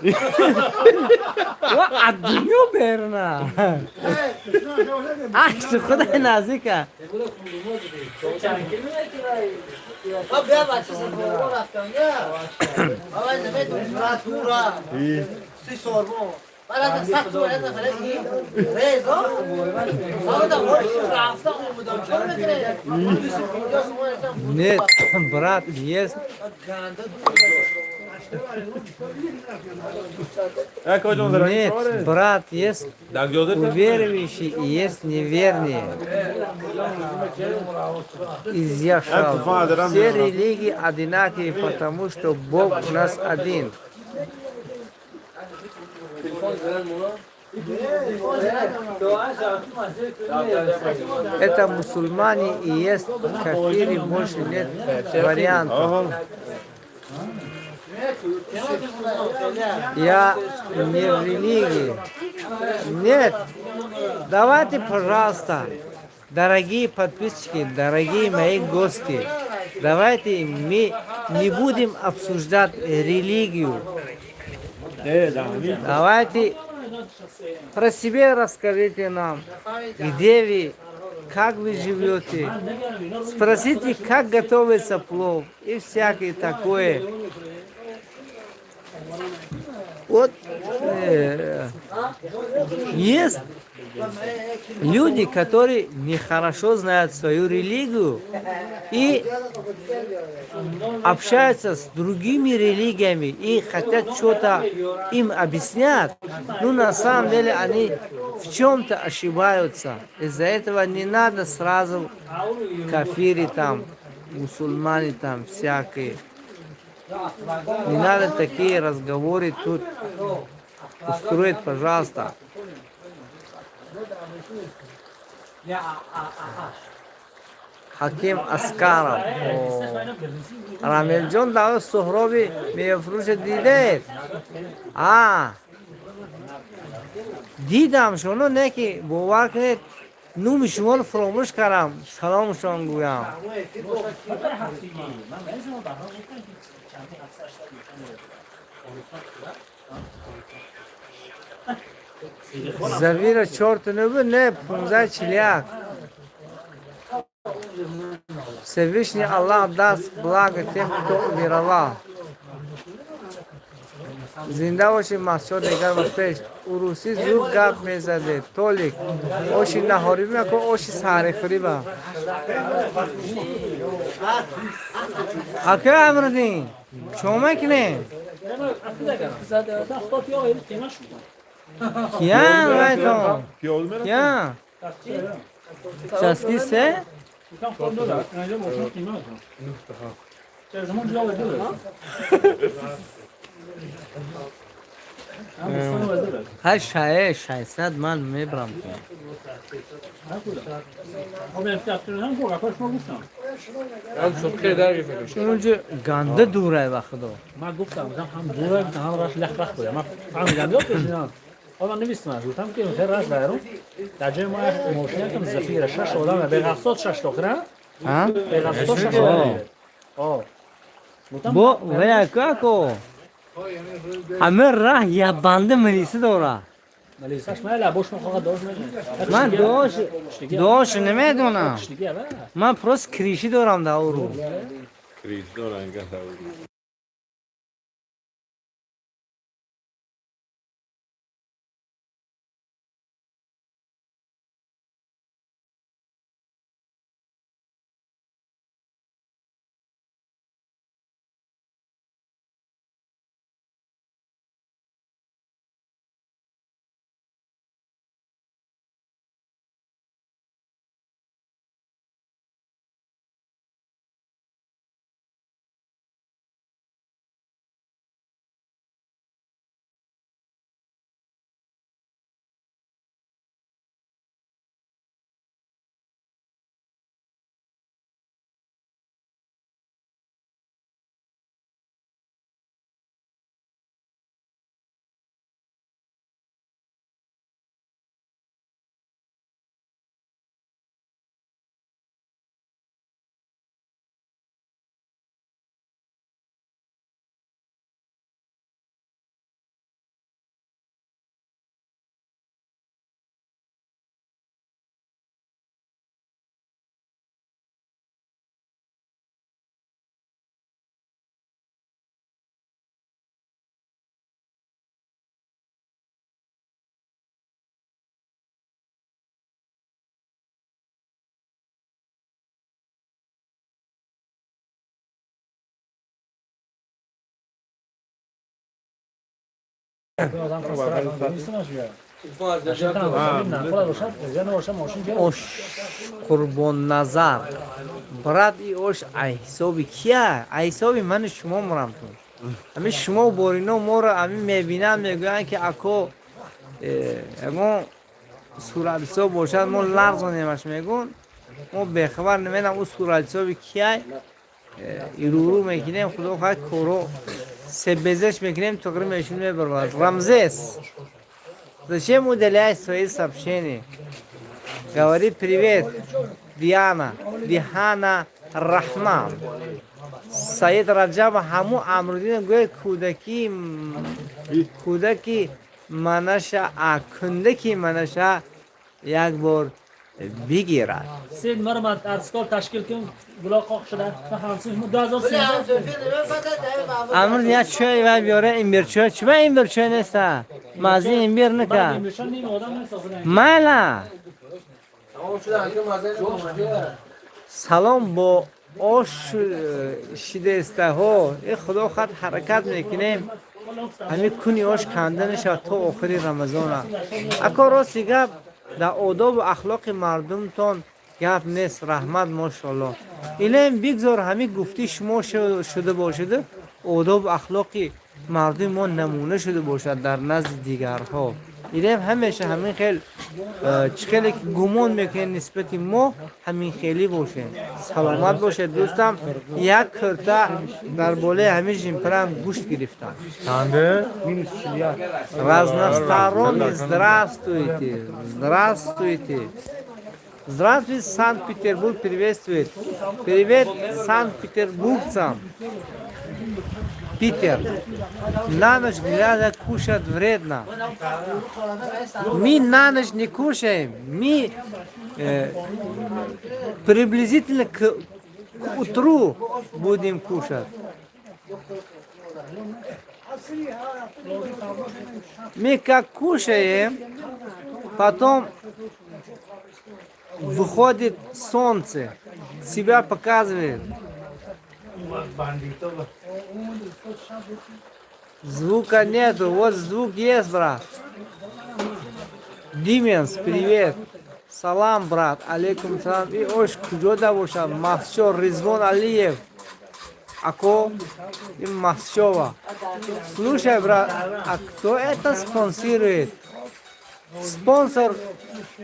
و ادنیو برنا اشت خدا نزدیکه بیا بچه سفر رفتم یا آقای نمیدونی براتورا سی سورمو بعد سخت سوالات خلاصی رضا ساده خوش رفته بودم چون میگره нет брат есть нет брат есть верующие и есть неверные изъяшал все религии одинаковые потому что Бог у нас один. Это мусульмане и есть кафиры, больше нет вариантов. Я не в религии. Нет. Давайте, пожалуйста, дорогие подписчики, дорогие мои гости, давайте мы не будем обсуждать религию. Давайте про себя расскажите нам, где вы, как вы живете, спросите, как готовится плов и всякое такое. Вот есть люди, которые нехорошо знают свою религию и общаются с другими религиями и хотят что-то им объяснять. Но на самом деле они в чем-то ошибаются. Из-за этого не надо сразу кафири там мусульмане там всякие. Не надо такие разговоры тут устроить, пожалуйста. Хаким Аскаров. Рамилҷон дар суҳроби мевфурӯша дидед? дидам шуно не ки бовар кунед нуми шуморо фаромӯш кардам саломшон гӯям. Завира 4 не 15-41. Всевышний Аллах даст благо тем, кто умировал. Зинда боши масчо дигар ва пеш. Уруси зуд гап мезаде. Толик. Оши наҳорӣ мекун, оши саҳрихӯрӣ ба. Ака Амрудин, чо мекунем? Киян вайтон? Киян? Часки се? ҳар 600 ман мебарам. اونجا گنده دوره و خدا. من گفتم هم دوره هم راش لخ بوده. من فهمیدم یا پیشنهاد. حالا نمیستم گفتم که خیر راش دارم. در جای ما ماشین کم زفیر 6 آدم به غفصات 6 داخله. ها؟ به غفصات 6 آدم. بو ویا کاکو. همه راه یا بنده مریض داره. ملیساش من لباش میخواد داش میگه. من داش نمیدونم. من پروس کریشی دارم در اون رو. کریش دارن که اوش قربان نظر برات ای اوش ای حسابی کیه؟ ای حسابی من شما مرم تو همه شما بورینا ما رو همه میبینن میگوین که اکو اگه صورت حساب باشد ما لرز نمیش میگون ما بخبر نمیدم اون صورت حسابی کیه ایرورو میکنیم خدا خواهد کورو سبزش میکنیم تقریبا میشون میبرد Рамзес. Зачем удаляешь свои сообщения? Говори привет, Диана, Дихана Рахман. Саид Раджаба хаму Амрудин говорит кудаки манаша кундаки манаша як бор بگیرد. سید مرا من ارزکار تشکیل کنم بلا قاق شده و همسون 2013 امر نیا چای و بیاره این بیر چای چه این بیر چای نیست مازی این بیر نکن مالا سلام با آش شده است ها این خدا خود حرکت میکنیم همین کنی آش کنده نشد تا آخری رمضان اکا راستی گفت در آداب و اخلاق مردمتان گپ نیست رحمت ماشاءالله اینم بگذار همین گفتی شما شده باشده آداب اخلاقی مردم ما نمونه شده باشد در نزد دیگرها اینم همیشه همین خیلی خیلی گمان میکنه نسبت ما همین خیلی باشه سلامت باشه دوستم یک کرتا در بالای همین جیمپرم گوشت گرفتن Çandı? разносторонний здравствуйте здравствуйте здравствуйте Санкт-Петербург приветствует привет Санкт-Петербургцам Питер на ночь глядя кушать вредно мы на ночь не кушаем мы приблизительно к утру будем кушать мы как кушаем потом выходит солнце себя показывает звука нету вот звук есть брат Дименс привет салам брат алейкум салам и ош куда бошад Махшо Ризвон Алиев Ако и Махшова слушай брат а кто это спонсирует спонсор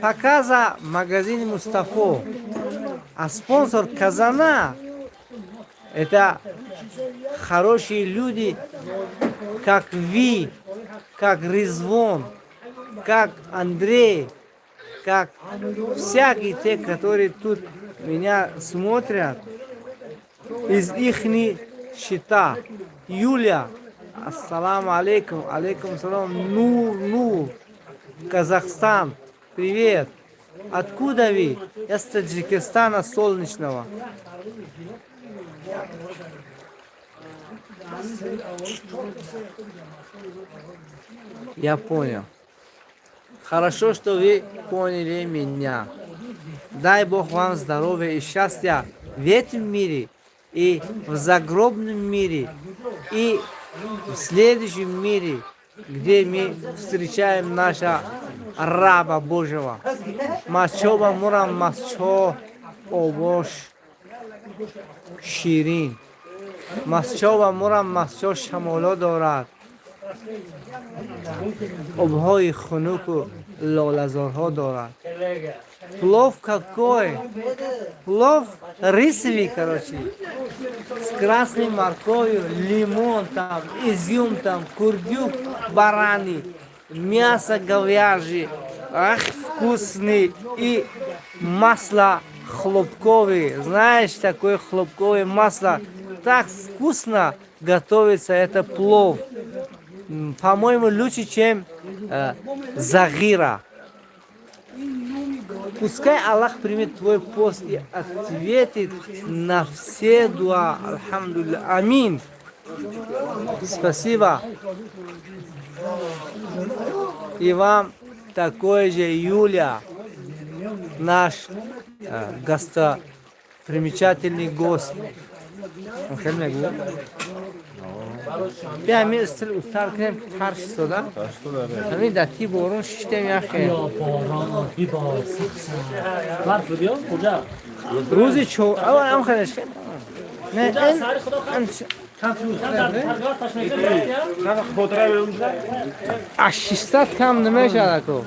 показа магазин Мустафо а спонсор казана это хорошие люди как вы как Ризвон как Андрей как всякие те которые тут меня смотрят из ихни счета Юля ассаламу алейкум алейкум салам Нур Казахстан привет откуда вы я с Таджикистана солнечного я понял хорошо что вы поняли меня дай Бог вам здоровья и счастья в этом мире и в загробном мире и в следующем мире где мы встречаем наша раба Божьего Мачоба Мурам Мачо Обош Ширин Масчоба Мурам Масчо Шамоло дорад обҳои хунуку лолазорҳо дорад плов какой плов рисовый короче с красной морковью лимон там изюм там курдюк бараний мясо говяжье ах вкусный и масло хлопковое знаешь такое хлопковое масло так вкусно готовится это плов по-моему лучше чем загира пускай Аллах примет твой пост и ответит на все дуа альхамдулилля амин спасибо и вам такой же Юля наш гостопримечательный гость بیا همین استل استر کنیم پرش شده همین دستی بارون شیشتیم یخه روزی چو اول هم خیلیش کنیم نه این 600 کم نمیشه دکو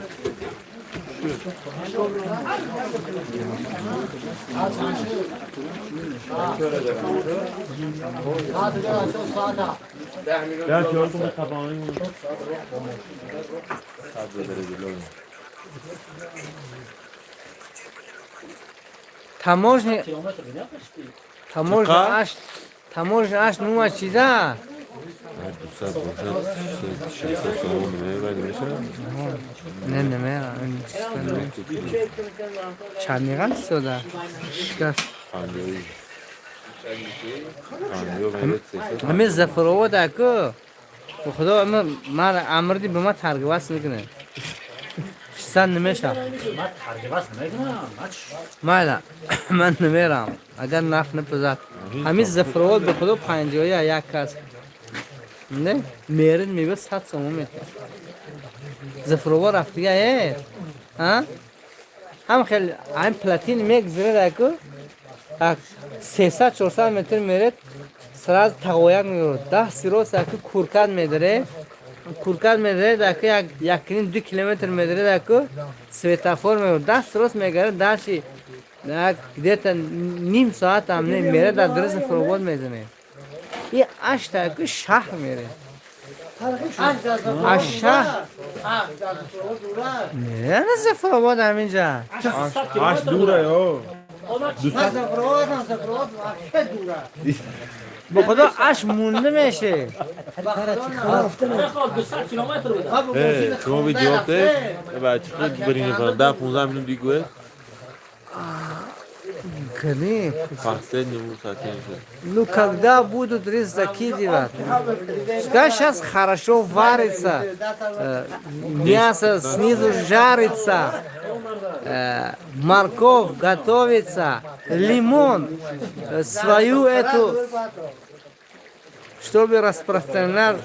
Ya gördüm de kapağını. Таможня аж нума чиза. Не, чарниган сюда. همه زفروا دکو خدا من امردی به ما ترگواس میکنه سن نمیشه من نمیرم اگر نفت نپزد همه زفروا به خدا 50 یک کس نه میرد میبه 100 سوم میده زفروا رفتیگه ها هم خیلی هم پلاتین میگذره دکو 300-400 متر میره سراز تقویق میره 10 سیروس دکو کورکات میداره کورکات میداره دکو 1.5-2 کیلومتر میداره دکو سویتافور میره 10 سیروس میگره داشی دیتا نیم ساعت هم میره در درست فروباد میزنه این اش دکو شهر میره اش شهر نه نه زفراباد همینجا آش دوره یا به خدا اش مونده میشه بخواد 200 کیلومتر بده شما به جوابته بچه خود برین کنم 10-15 минут دیگه Конечно. Последнему сатеньше. Ну, когда будут рис закидывать, пускай сейчас хорошо варится, мясо снизу жарится, морковь готовится, лимон, свою эту, чтобы распространять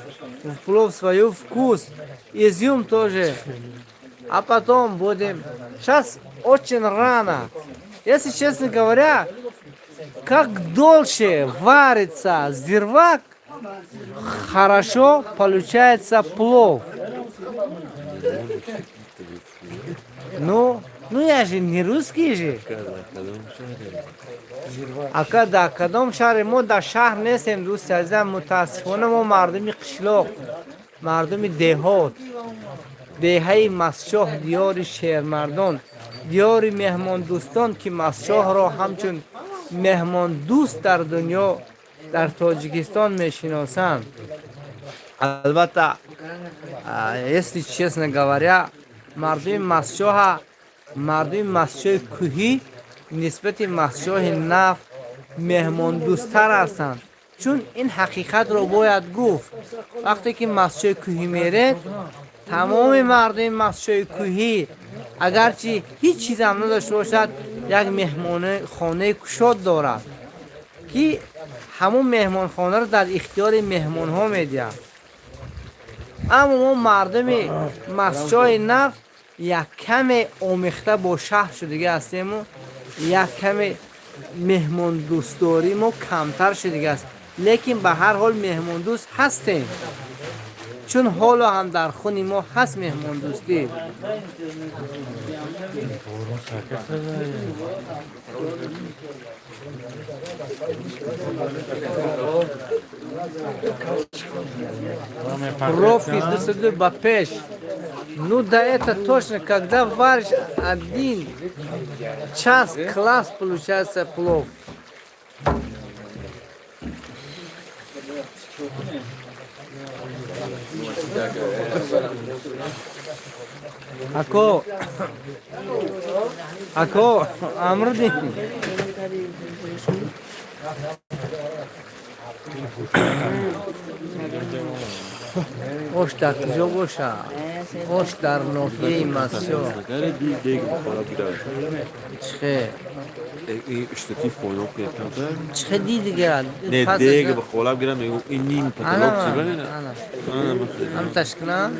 в плов свой вкус, изюм тоже, а потом будем, сейчас очень рано. Если честно говоря, как дольше варится зирвак, хорошо получается плов. Ну я же не русский же. А когда кадом шаре мо да шахр несем دوست عزیزم متاسفانه ما مردمی قشلاق مردمی دهات دهه مسجح دیار شهرمردان دیار مهمان دوستان که مسجح را همچون مهمان دوست در دنیا در تاجیکستان میشناسند. البته если честно говоря مردم مسجح مردم مسجح کوهی نسبت مسجح نفت مهمان دوستتر هستند. چون این حقیقت رو باید گفت وقتی که مسجح کوهی میره تمام مردم مسجح کوهی اگرچه هیچ چیز هم نداشته باشد یک مهمان خانه کشاد دارد که همون مهمان خانه رو در اختیار مهمان ها میده. اما ما مردم مسجح نفت یک کم آمیخته با شهر شدگی هستیم و یک کم مهمان دوست داریم و کمتر شدگی است، لیکن به هر حال مهمان دوست هستیم چون حالا هم در خون ما هست مهمان دوستی. Профи досуду бапеш. Ну да это точно, когда варишь 1 час класс получается плов. Ако амрди ош так жогоша ош дар ноҳияи масё чхе اشتتی فویو پیتر چخه دیدی گرد نه دیگه به خولاب گرم این نیم پتلوک چی بگیره هم تشکنا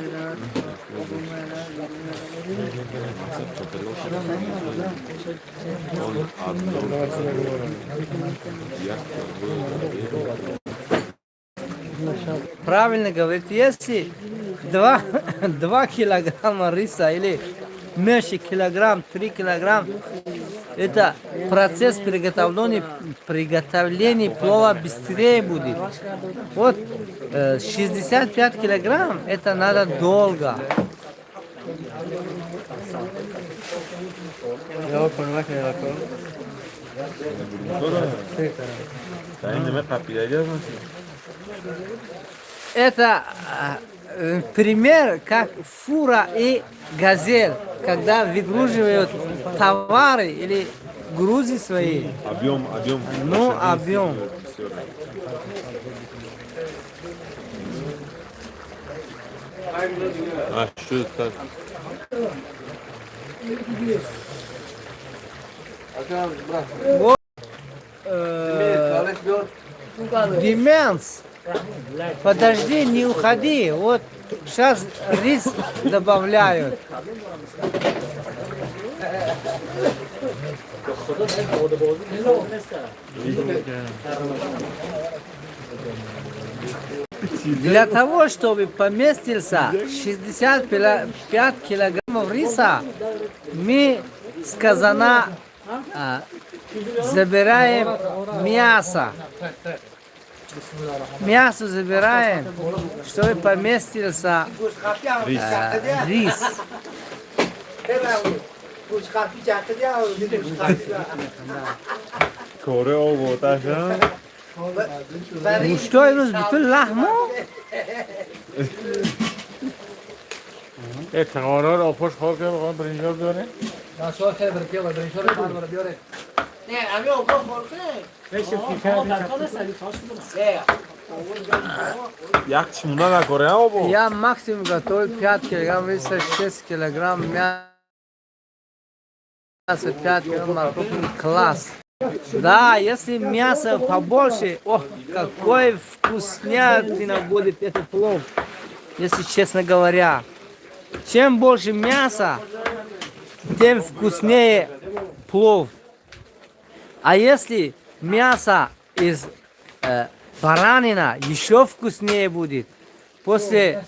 правильно говорит, если 2 килограмма риса или меньше килограмм, 3 килограмм, это процесс приготовления плова быстрее будет. Вот 65 килограмм, это надо долго. Это пример, как фура и газель, когда выгруживают товары или грузы свои. Объем. Ну, объем. А что это? Вот деменс. Подожди, не уходи. Вот сейчас рис добавляют. Для того, чтобы поместился 65 килограммов риса, мы с казана забираем мясо. Мясо забираем, чтобы поместился рис. Kore ovotasha. Ну что, именно bütün lahmu? تقارا را پشت خواب که بخوام برنجال بیاره نه امی اوپا یک چمونه نکاره ها بابا Я максимум готовлю 5 килограмм риса, 6 килограмм мяса, 5 килограмм морковки. Класс. Да, если мясо побольше, ох, какой вкуснятина будет этот плов, если честно говоря. Чем больше мяса, тем вкуснее плов. А если мясо из баранина, еще вкуснее будет. После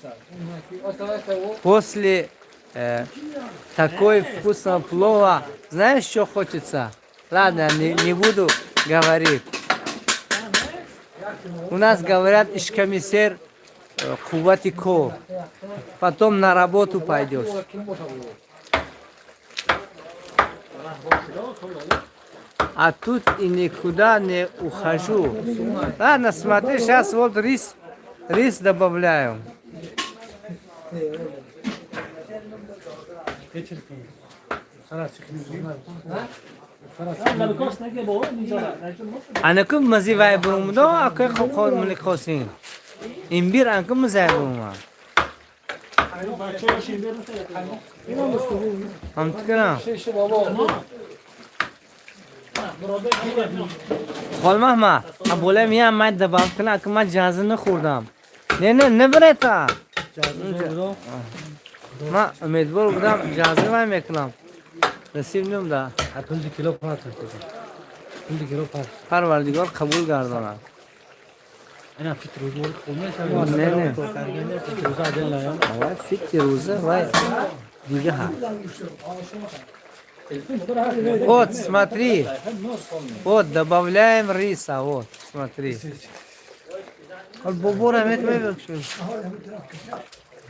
такой вкусного плова, знаешь, что хочется? Ладно, не буду говорить. У нас говорят, ишкамисер куватико. Потом на работу пойдешь. А тут и никуда не ухожу. Ладно, смотри, сейчас вот рис добавляю. Анакум мазивай бурумдо, акой хохор мликосин. Имбир анкум мазивай бурума. Амткана. خال محمد ابوله میام من دبام کنم که من جهاز نخوردم نه بره تا ما امیدوار بودم جهاز من میکنم نصیب نمیده 2 کیلو پات 2 کیلو پات پروردگار قبول گرداند اینا فطر روز خونه نه روزا دل نیام آقا فکر روزه وای دیگه ها Вот, смотри. Вот, добавляем риса. Вот, смотри.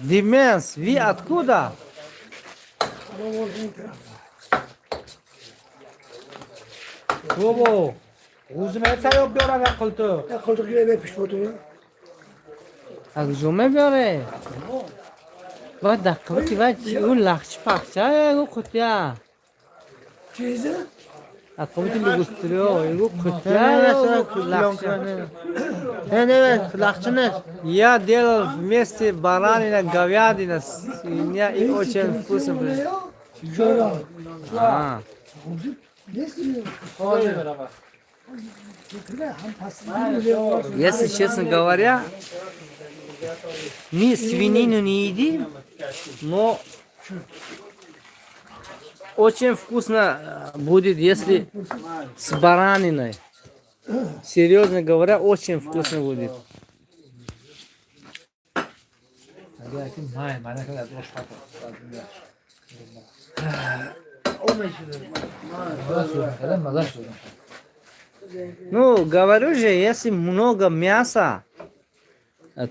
Дименс, вы откуда? بابا روزمه تیاب بیارم یک قلطه از جمعه بیاره. باید دقیقی باید اون لخچ پخچه اگه قطعه. چیزه؟ اقامتی لگوستریو ایگو قطعه لخچه. نه لخچه نه. Я делал вместе баранина, говядина, свинья и очень вкусно. А. Если честно говоря, мы свинину не едим, но очень вкусно будет, если с бараниной. Серьезно говоря, очень вкусно будет. Ну, говорю же, если много мяса,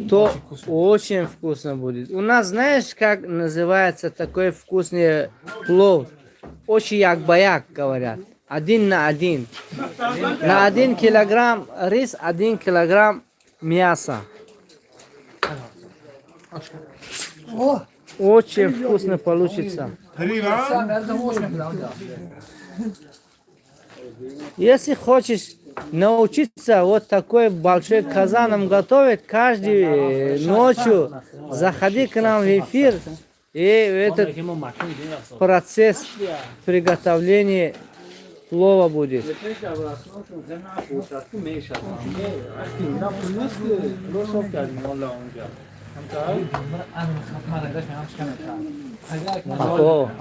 то очень вкусно будет. У нас, знаешь, как называется такой вкусный плов? Очень як-баяк, говорят. 1 на 1. На 1 килограмм рис, 1 килограмм мяса. Очень вкусно получится. Если хочешь научиться вот такой большой казаном готовить, каждую ночью заходи к нам в эфир, и этот процесс приготовления плова будет.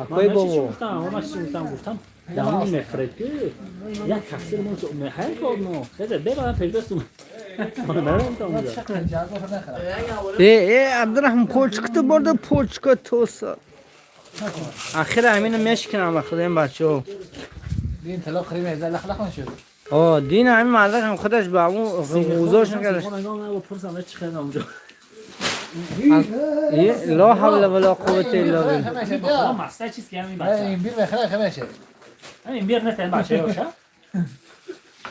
اکوی بابا گفتم دامون مفرد که یک تفسیر ما تو محل کار نو خیلی ببرم پیداستم من نرم تا اونجا ای عبدالرحمن پوچکتو برده پوچکا توسا آخر همینو میشکنم خدا این بچه ها دین طلا خریم هزار لخ نشد دین همین مردک هم خودش به همون غوزاش نکردش لا حول ولا قوة الا بالله ماسته چیز که همین بچه این بیر بخره خمیشه همین بیر نتن بچه باشه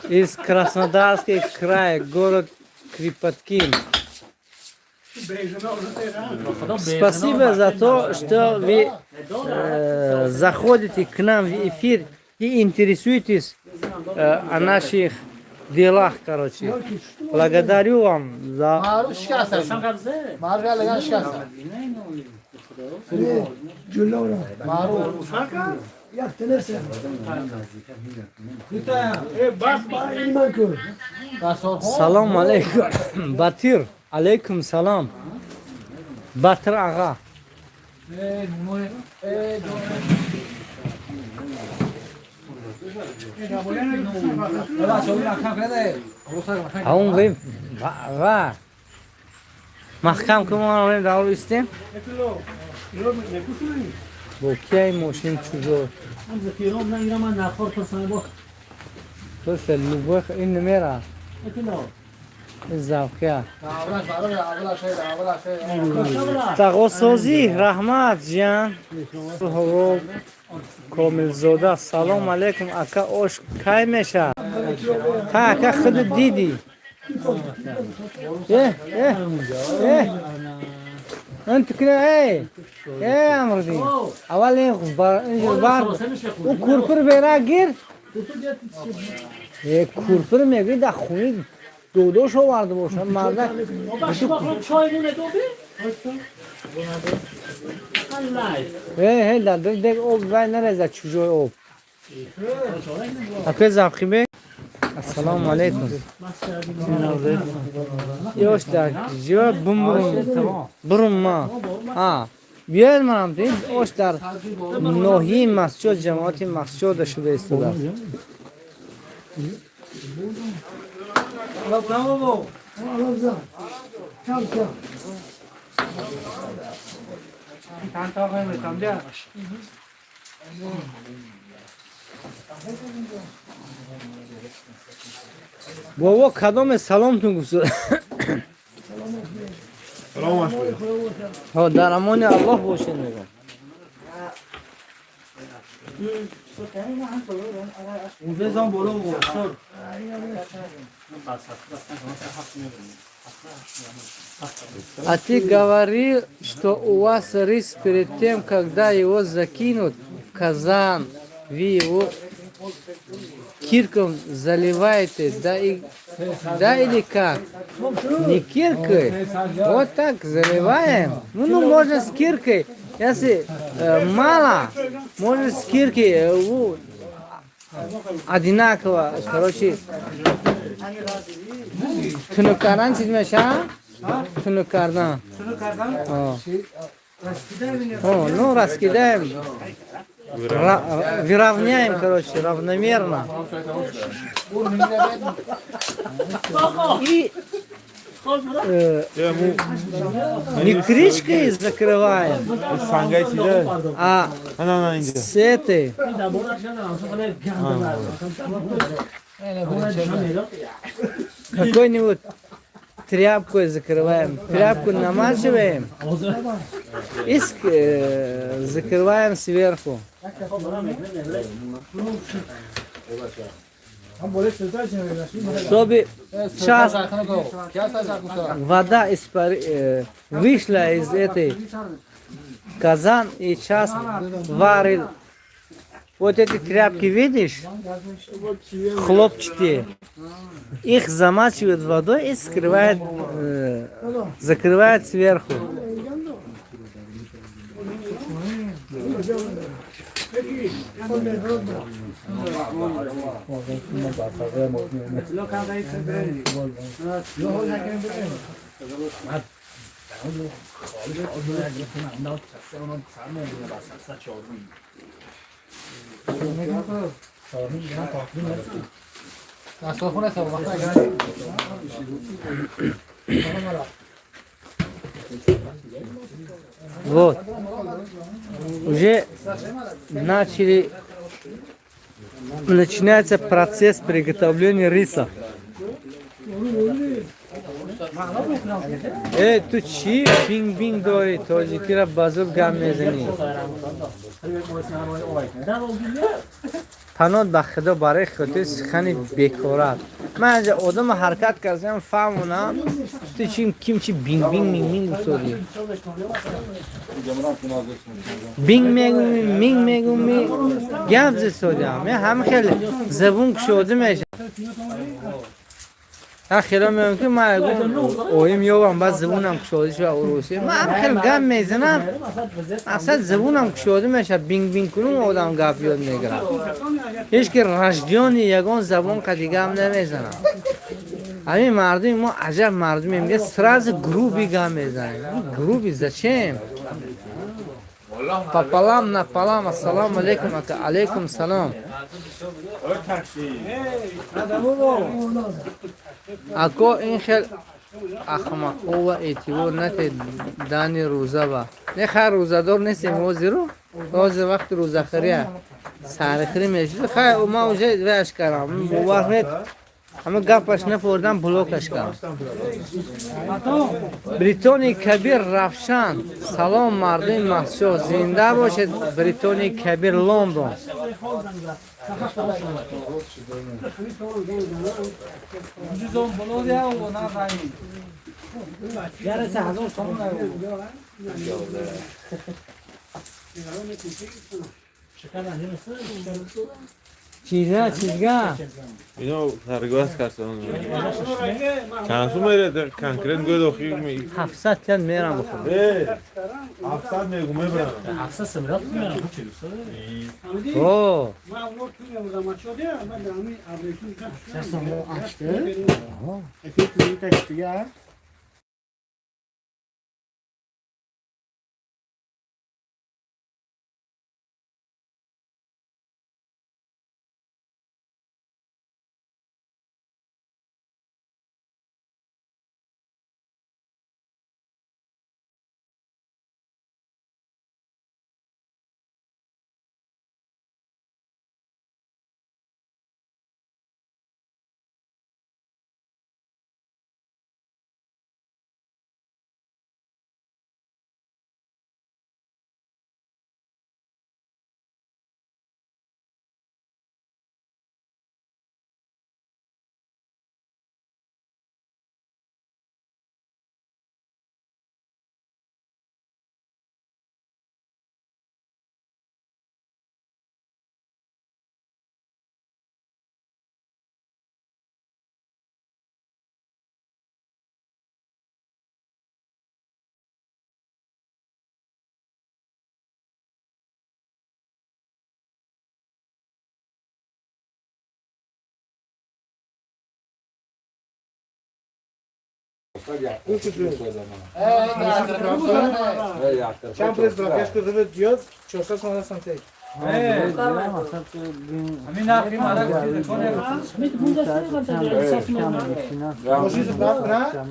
из Краснодарский край, город Крепоткин. Спасибо за то, что вы заходите к нам в эфир и интересуетесь о наших делах, короче. Благодарю вам за... معروف شکست معروف لگن شکست معروف Salam aleykum. Batir. Aleykum salam. Batir ağa. Aun vem. Va. Mahkam kumar vem davul istem. با کی ماشین چوزو من زفیرام نه اینا من نخور پرسنه با بس اللوبخ این نمیره اطلاع زاوکیا اولا تغوصوزی رحمت جان هو کامل زوده سلام علیکم اکا اوش کی میشه اکا خود دیدی انت كده ايه عمرو دي اول اینجور بار او کورپر بیرا گیر کورپر میگی در خونی دودوش آورده باشه مرده باشی بخورم چای نونه دو هی در دیگه اوب وای نرزد چجای اوب اکوی زبخی بی السلام علیکم یوش در جوا برم ما بیاید منم دید اوش در نوحی مسجد جماعت مسجد شده استوده بابا کدام سلامتون گفت سلام ها در امان الله باشین میگم А ты говорил, что у вас рис перед тем, когда его закинут в казан, вы его кирком заливаете, да или как? Не киркой, вот так заливаем. Ну можно с киркой, если мало, можно с киркой одинаково, короче. Тунук кардан чиз меша? Тунук кардан. Ну раскидаем. Выравняем, короче, равномерно. И не крышкой закрываем, а с этой. Какой-нибудь тряпкой закрываем. Тряпку намачиваем и закрываем сверху. Чтобы часть вода вышла из этой казан и часть варил. Вот эти тряпки, видишь, хлопчатые, их замачивают водой и скрывают, закрывают сверху. Вот. Уже начинается процесс приготовления риса. تو چی بینگ بینگ داری تاجیکی را بزرگ گم میزنی پناه به خدا برای خاطر سخن بیکارت من از آدم حرکت کردم فهمونم تو چی کیم چی بینگ بینگ مینگ مینگ بسوری بینگ میگومی مینگ میگومی گم زسودیم همه خیلی زبون کشوده میشه خیلی میگم که من اویم یوام بعد زبونم کشوده شده اوروسی من خیلی گم میزنم اصلا زبونم کشوده میشه بینگ بینگ کنم آدم گپ یاد میگیرم هیچ که رشدیانی یگان زبان قدیگه هم نمیزنم همین مردمی ما عجب مردمی میگه سراز گروبی گم میزنیم گروبی زچیم پاپالام نپالام السلام علیکم علیکم سلام اکو این خیل اخمق و اعتبار نته دانی روزه با نه خیر روزه دار نیستیم موزی رو روز وقت روزه خریه سرخری میشه خیر ما اوجه ویش کردم باور نید همه گپش نپردم بلوکش کردم بریتانی کبیر رفشان سلام مردم محسوس زنده باشد بریتانی کبیر لندن چیزگاه اینو هرگاه کردن چند میره کنکرت گوید آخی 700 تن میرم بخورم 700 میگم میبرم 700 سمرات میارم چه اوه Чем призвал? Что живет бьет, что со мной сам ты. Можешь забрать на?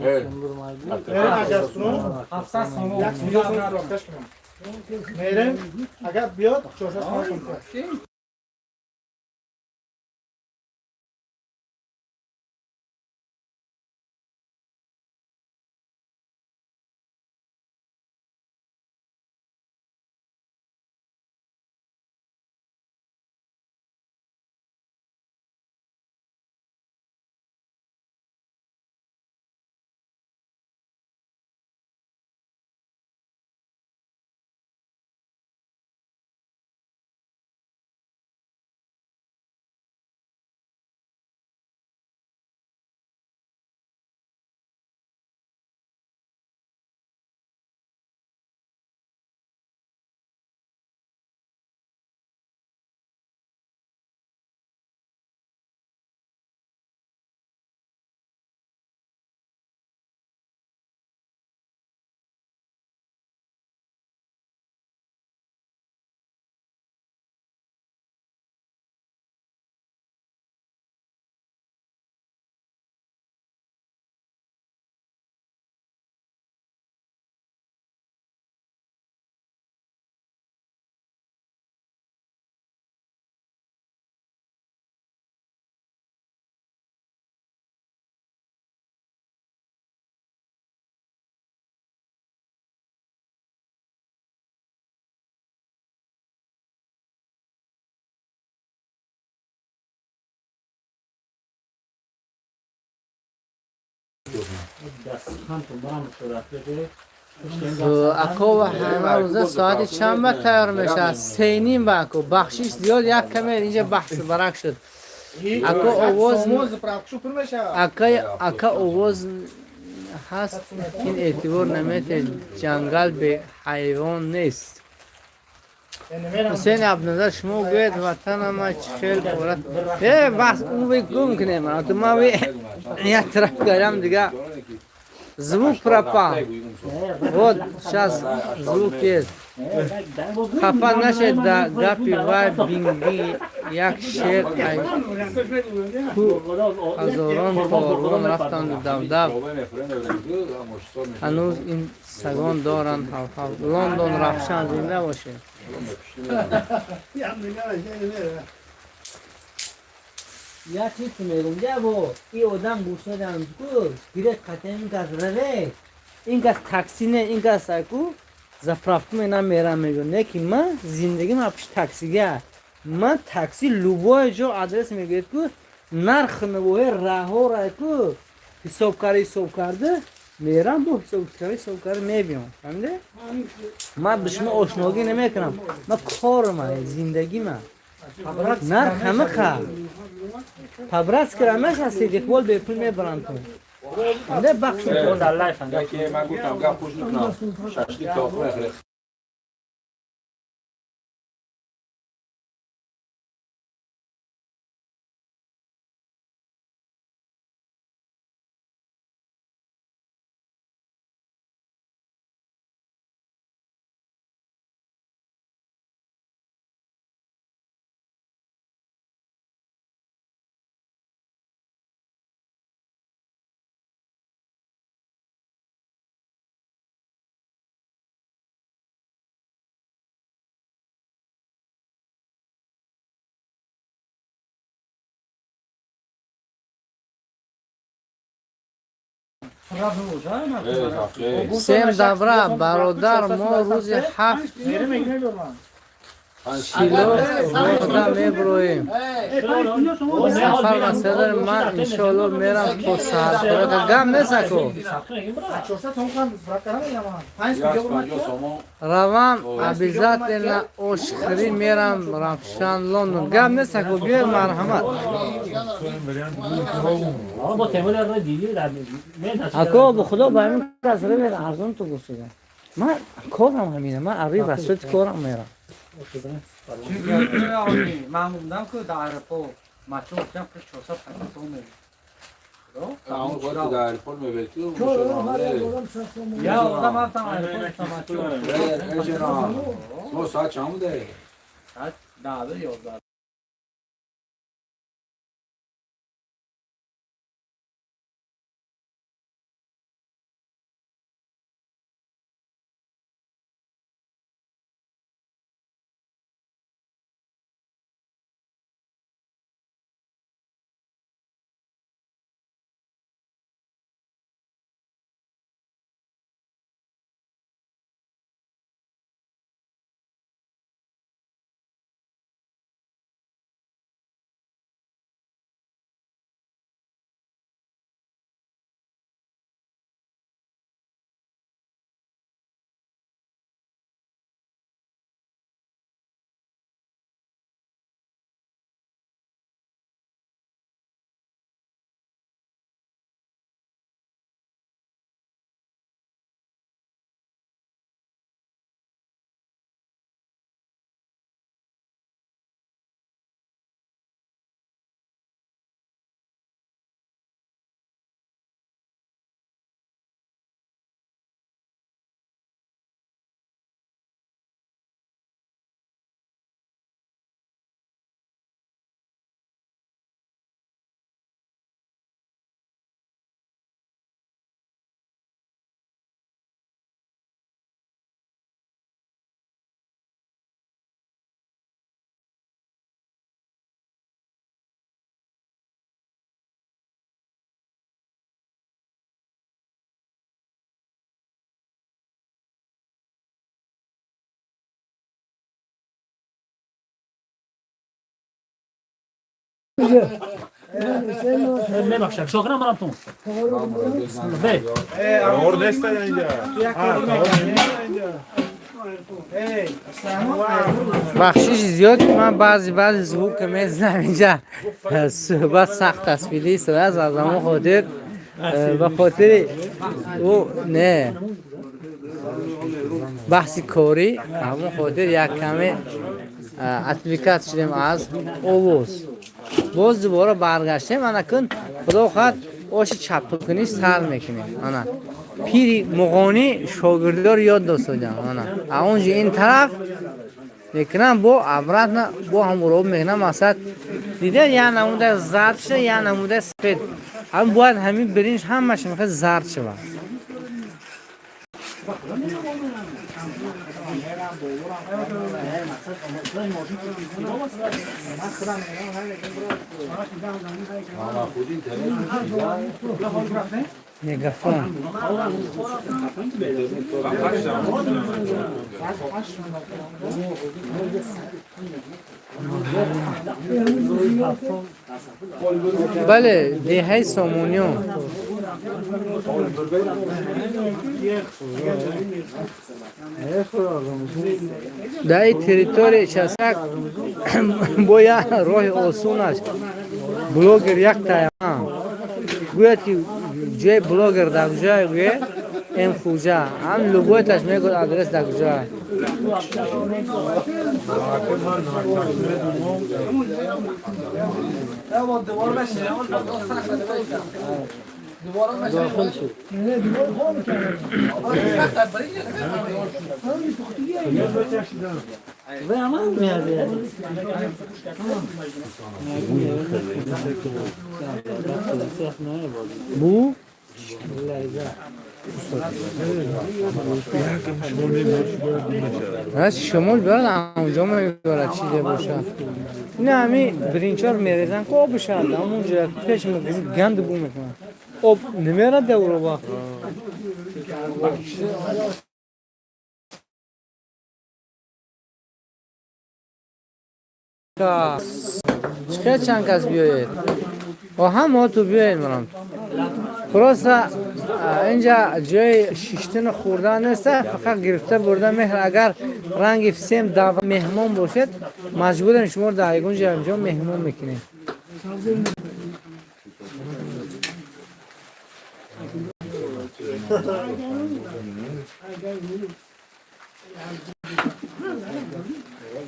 Мерем, ага бьет, что со мной сам ты. دست هم تو برام صورت بده اکو و همه روزه ساعتی چند وقت تیار میشه؟ 3:30 با اکو بخشیش زیاد یک کمی اینجا بحث برک شد. اکو آواز اکا آواز هست این اعتبار نمیده جنگل به حیوان نیست. حسین عبدالنظر شما گوید وطن ما خیلی قدرت بس اون بی گم کنه من تو ما بی یک طرف کردم دیگه звук пропал. Вот сейчас звук есть. خفا نشد در گپی وای بینگی یک شیر ای کو هزاران کاروان رفتند دو هنوز این سگان دارند لندن رفشن زنده باشه. یا چیز میگم جابو این آدم گوشه دارم کو گیره کاتیم گذره این گاز تاکسی نه این گاز سایکو заправку اینا میرم میگم نه که من زندگیم اپش تاکسیه من تاکسی لوبای جو آدرس میگید کو نرخ نبوه راه را کو حساب کرده میرم با حساب کاری میبینم فهمیده من به شما آشنایی نمیکنم من کارم زندگی من نرخ همه خواهد پبرس کرمش هستی دیخوال به پول میبرند تو نه بخش میکنم در لایف هم که من گفتم گفت پوش نکنم ششتی تا آخره سیم دبره برادر ما روز 7 کیلو مرده میبرویم سفر مسئله من انشاءالله میرم تو سهر کنه گم نیست اکو روان عبیزت اینا اوشخری میرم رفشن لندن گم نیست اکو بیای مرحمت اکو بخدا با این کسره بیر ارزان تو گفتگم من کارم همینه من عروی وسط کارم میرم من موندم که در اروپا مچون گفتم که 450 میلیون اون وقت در ایرپورت میبرد یا آدم رفتم اروپا مچون ما ساعت چند بوده؟ ساعت 10 11 نبخشم شکرم برام تو بی اور نیست اینجا بخشش زیاد که من بعضی زبون که میزنم اینجا صحبت سخت تصویری است از همون خاطر به خاطر او نه بحثی کاری همون خاطر یک کمی اپلیکات شدیم از اووز باز دوباره برگشتیم انا کن خدا خواهد آش چپ کنی سر میکنیم انا پیری مغانی شاگردار یاد داشتم انا اونجا این طرف میکنم با عبرت نه با هم رو میکنم مثلا دیده یا نموده زرد شه یا نموده سفید هم باید همین برینج همش میخواد زرد شه میگافون بله دهه سامونیون در این تریتوری چسک باید راه آسونش بلوگر یک تایمان گوید که جای بلوگر در کجای گوید این خوجه هم لوگویتش میگوید آدرس در کجای بو از شمال برد اونجا میبرد چیزه باشه نه همی برینچار میریزن که آب بشه همونجا پیش میکنید گند بو میکنن آب نمیرد دورو با چه چند کس بیایید و هم تو بیایید مرام خلاصه اینجا جای شیشتن خوردن نیست فقط گرفته برده مهر اگر رنگ سیم دعوت مهمان باشد مجبورن شما دایگون جا اینجا مهمان میکنید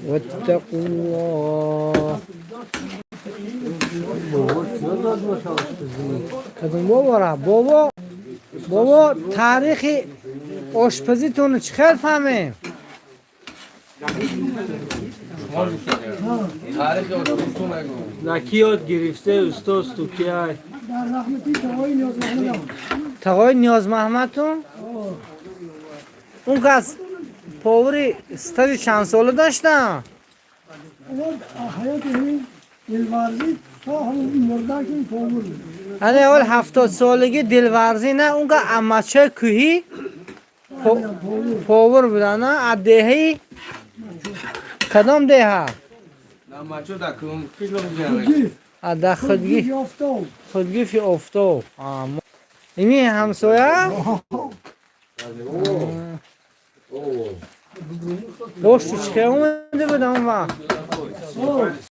واتقوا الله کدوم بابا تاریخ آشپزیتون چه خیلی فهمه نکی یاد گرفته استاد تو کی های تقای نیاز محمدتون اون کس پاوری استاج چند ساله داشتن حیات این دلورزی تا همون مرده که پاور هنه اول 70 سالگی دلورزی نه اون که امچه کوهی پاور بودن نه از دهی کدام دهه؟ امچه در کدوم کشور از خودگی فی افتو اینی همسایه؟ باش تو چه اومده بودم اون وقت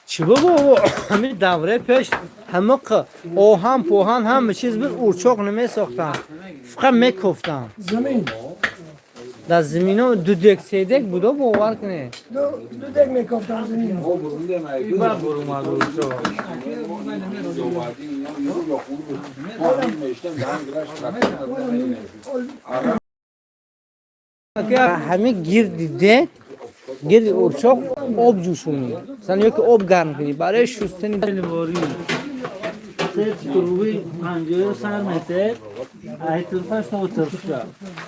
چی بابا همین دوره پیش همه آهن پوهن همه چیز بود اورچاق نمی ساختن فقط میکفتن زمین در زمین ها دو دک سه دک بودا باور کنه دو دک میکفتن زمین همه گرد دک گرد اورچاق آب جوشونی مثلا یکی آب گرم کنی برای شستنی روی پنجه سر متر ایتلفش نوترفشا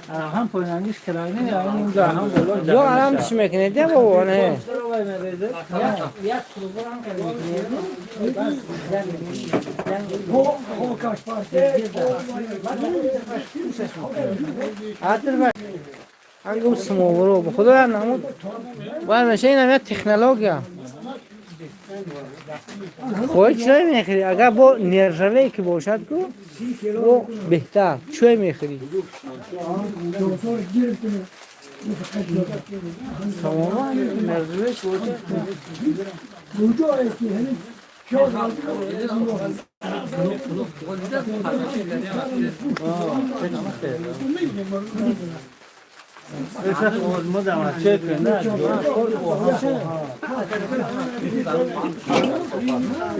هم پایانیش کراینه یا اینجا هم بالا یا آرام چی میکنه ده بابا نه انگو سموورو به خدا نمود باید میشه این همه تکنولوژیا خواهی چای میخری اگر با نرژوهی که باشد کو او بهتر چای میخری تماما نرژوهی که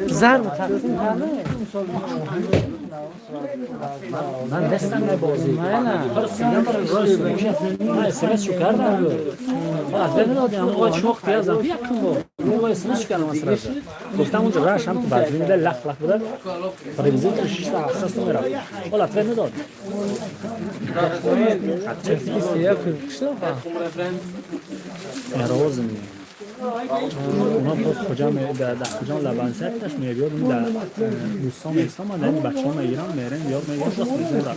زن تقسیم کرده من دستم نبازی من اسمس شو کردم از بین دادیم آقا چه وقتی ازم بیا کن با اسمس شو کردم اصلا گفتم اونجا راش هم تو بدرین ده لخ لخ بودن پریوزی تو 6 ساعت اساس میرم حالا تو نداد روزم اونا پس کجا در کجا لبنساتش میاد اون در دوستان اسلام من بچه‌ها میگیرن میرن یاد میگیرن راست میگیرن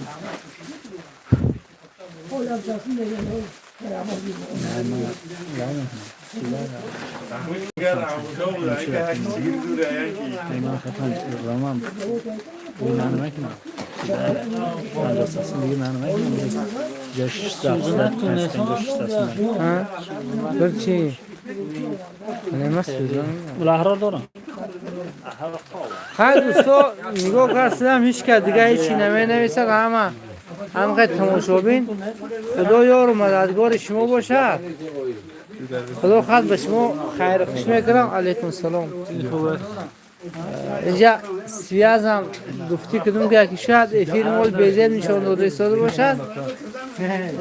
خیلی دوستا نگاه کردم هیچ که دیگه هیچی نمی‌نویسد هم قد تماشابین خدا یار و مددگار شما باشد خدا خد به شما خیر خوش میکنم علیکم سلام اینجا سویازم گفتی کدوم که یکی شاید افیر مول بیزید نشان داده ایستاده باشد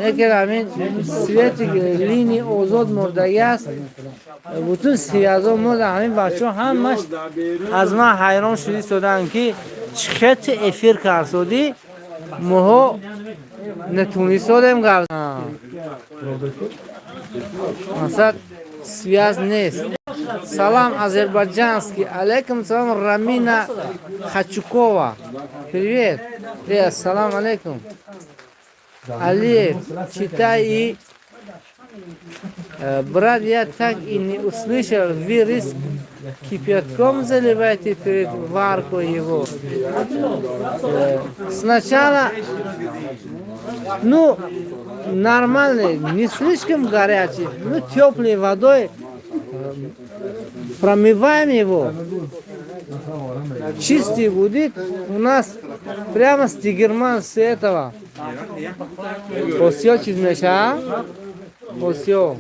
یکی همین سویت لینی اوزاد مردگی است بودون سویازا مرده همین بچه همش از من حیران شدی سودن که چخت افیر کار سودی ماها نتونستیم گفت مثلا سویاز نیست سلام азербайджанский алейкум салам рамина хачукова привет ассалам алейкум Алиев читай и брат я так и не услышал вы рис кипятком заливаете перед варкой его сначала ну нормальный не слишком горячий ну теплой водой промываем его чистый будет у нас прямо с Тегерман с этого осё чиз меша осё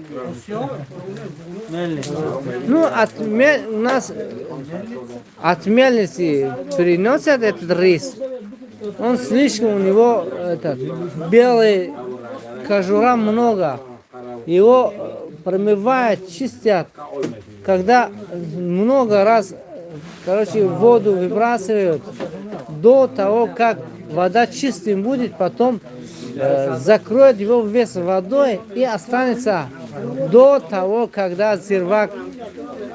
ну у нас от мельницы приносят этот рис он слишком у него этот белый кожура много его промывают чистят когда много раз короче воду выбрасывают до того как вода чистым будет потом закроют его весь водой и останется до того когда зирвак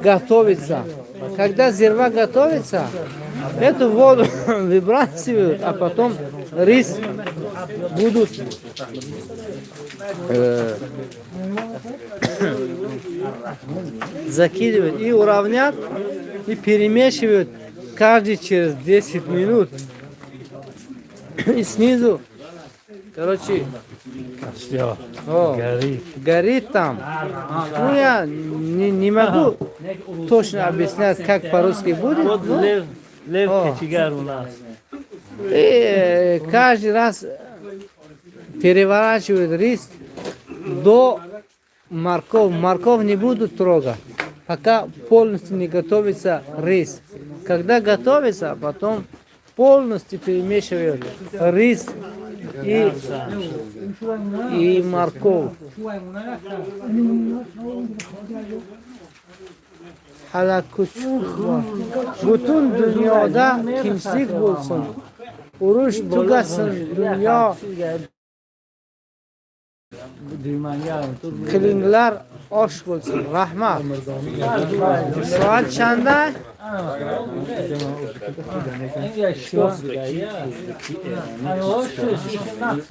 готовится когда зирвак готовится эту воду выбрасывают а потом рис будут закидывают и уравнят и перемешивают каждый через 10 минут и снизу короче горит там ну я не могу точно объяснять как по-русски будет и каждый раз переворачивают рис до морковь. Морковь не буду трогать, пока полностью не готовится рис. Когда готовится, потом полностью перемешивают рис и морковь. Bütün dünyada kimslik bulsun. Uruş tugasın dünya düymanga qilinglar osh bo'lsin. Rahmat. Soat chanda?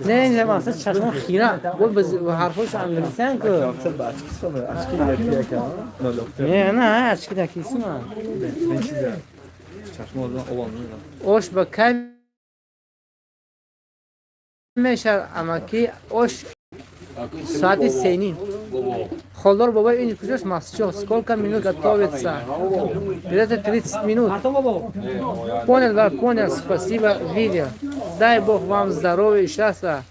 نه اینجا مثلا چشم خیره بود بز حرفش انگلیسیه که نه açık dakikisi mi? Oş bakayım meşer ama ki oş saati senin. Холдор баба инди кушаш масчо. Сколько минут готовится? Где-то 30 минут. Понял, да, понял. Спасибо, видео. Дай Бог вам здоровья и счастья.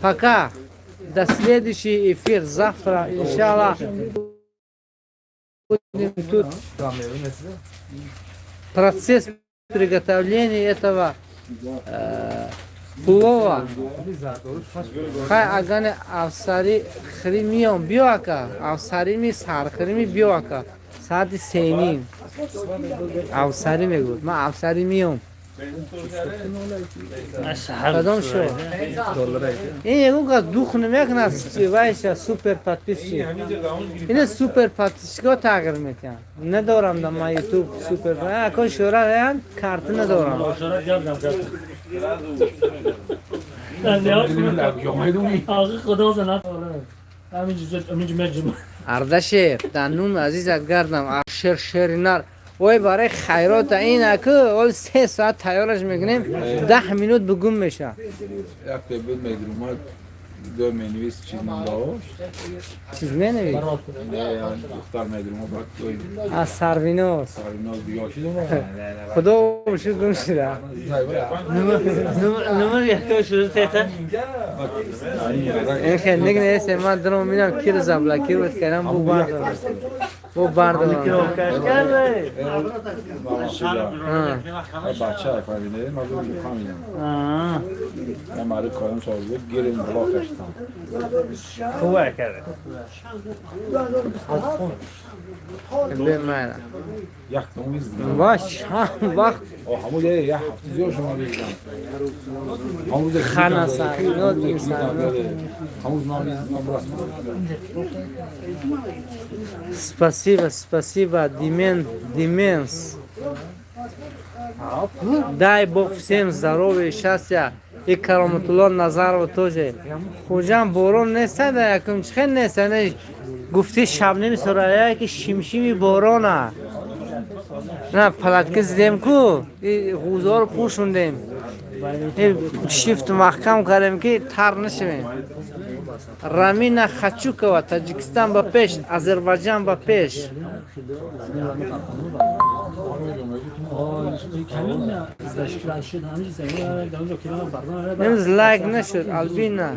Пока. До следующий эфир завтра, иншаллах. Будем тут процесс приготовления этого плова. Хай агане авсари хримион биоака. Авсари ми сар хрими биоака. Саати сенин. Авсари мегуд. Ма авсари миом. Кадом шо? Ин ягу ка духну мекнас вайша супер подписчик. Ин супер подписчико тағйир мекунам. Надорам да ма ютуб супер. Акон шора раян карты надорам. Ардашев, танум азиз адгардам, ашер шеринар. Ой барай хайрота ин аку ол 3 ساعت تیارش میکنیم 10 minut بگم میشه. یک تبدیل میگیرم ما دو منویس چیز نداشت. چیز مینویس؟ نه یعنی دختر میگیرم ما باید دویم. از سروینوس. سروینوس بیاشید. خدا بشه گم شده. نمر یکتا شده تیتا. این خیلی نگنیست من درم میدم کیر زبلا کیر بود کردم بو بردارم. بو بردارم. بچه فهمیده ما دو میفهمیدم. من ماری کارم سازده گیریم بلا کشتم. خوبه کرده بمعنی یک نمیز دیدم. باش وقت همون یه هفته زیاد شما دیدم. همون خانه سرینات این سرینات همون نمیز نبرست. Спасибо, Деменс. Дай Бог всем здоровья и счастья. И Караматулло Назарова тоже. Худжан борон неста да яким чихен неста не гуфти шабнеми сурая ки шимшими борона. На палатка зидем ку и гузор пушундем. И шифт махкам кардем ки тар нешавем. Рамина Хачукова, Таджикистан ба пеш, Азербайджан ба пеш. امروز لایک نشد البینا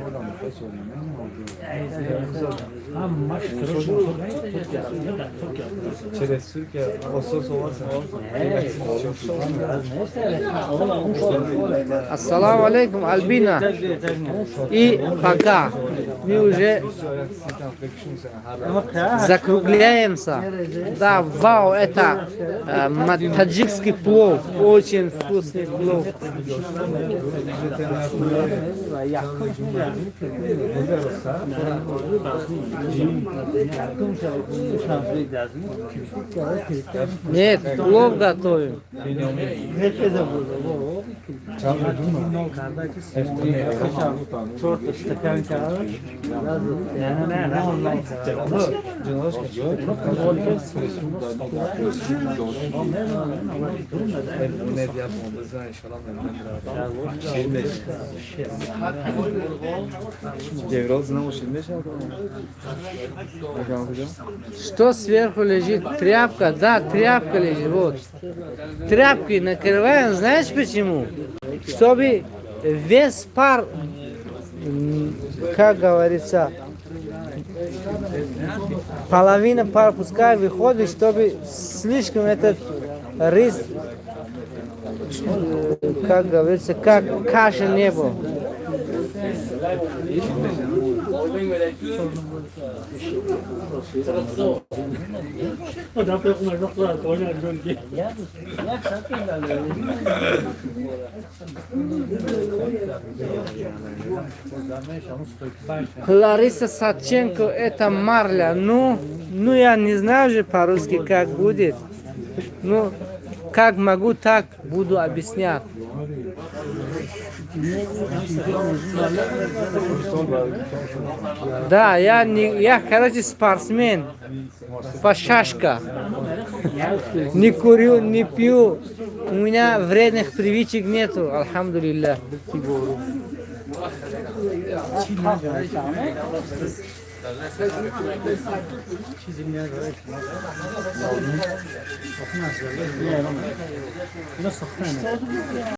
السلام عليكم Альбина и пока мы уже закругляемся. Да, вау, это таджикский плов, очень вкусный плов. Нет, плов готовим. Что сверху лежит? Тряпка, да, тряпка лежит, вот. Тряпки накрываем, знаешь почему? Чтобы весь пар, как говорится, половина пар пускай выходит, чтобы слишком этот рис, как говорится, как каша не был. آدم پیغمبر دختر تو نمیدونی یک ساعت Лариса Садченко, это марля. Ну я не знаю же по-русски, как будет. Ну, как могу, так буду объяснять. Да, я, короче, спортсмен. По шашка. Не курю, не пью. У меня вредных привычек нету, альхамдулилля. اینا ساختنه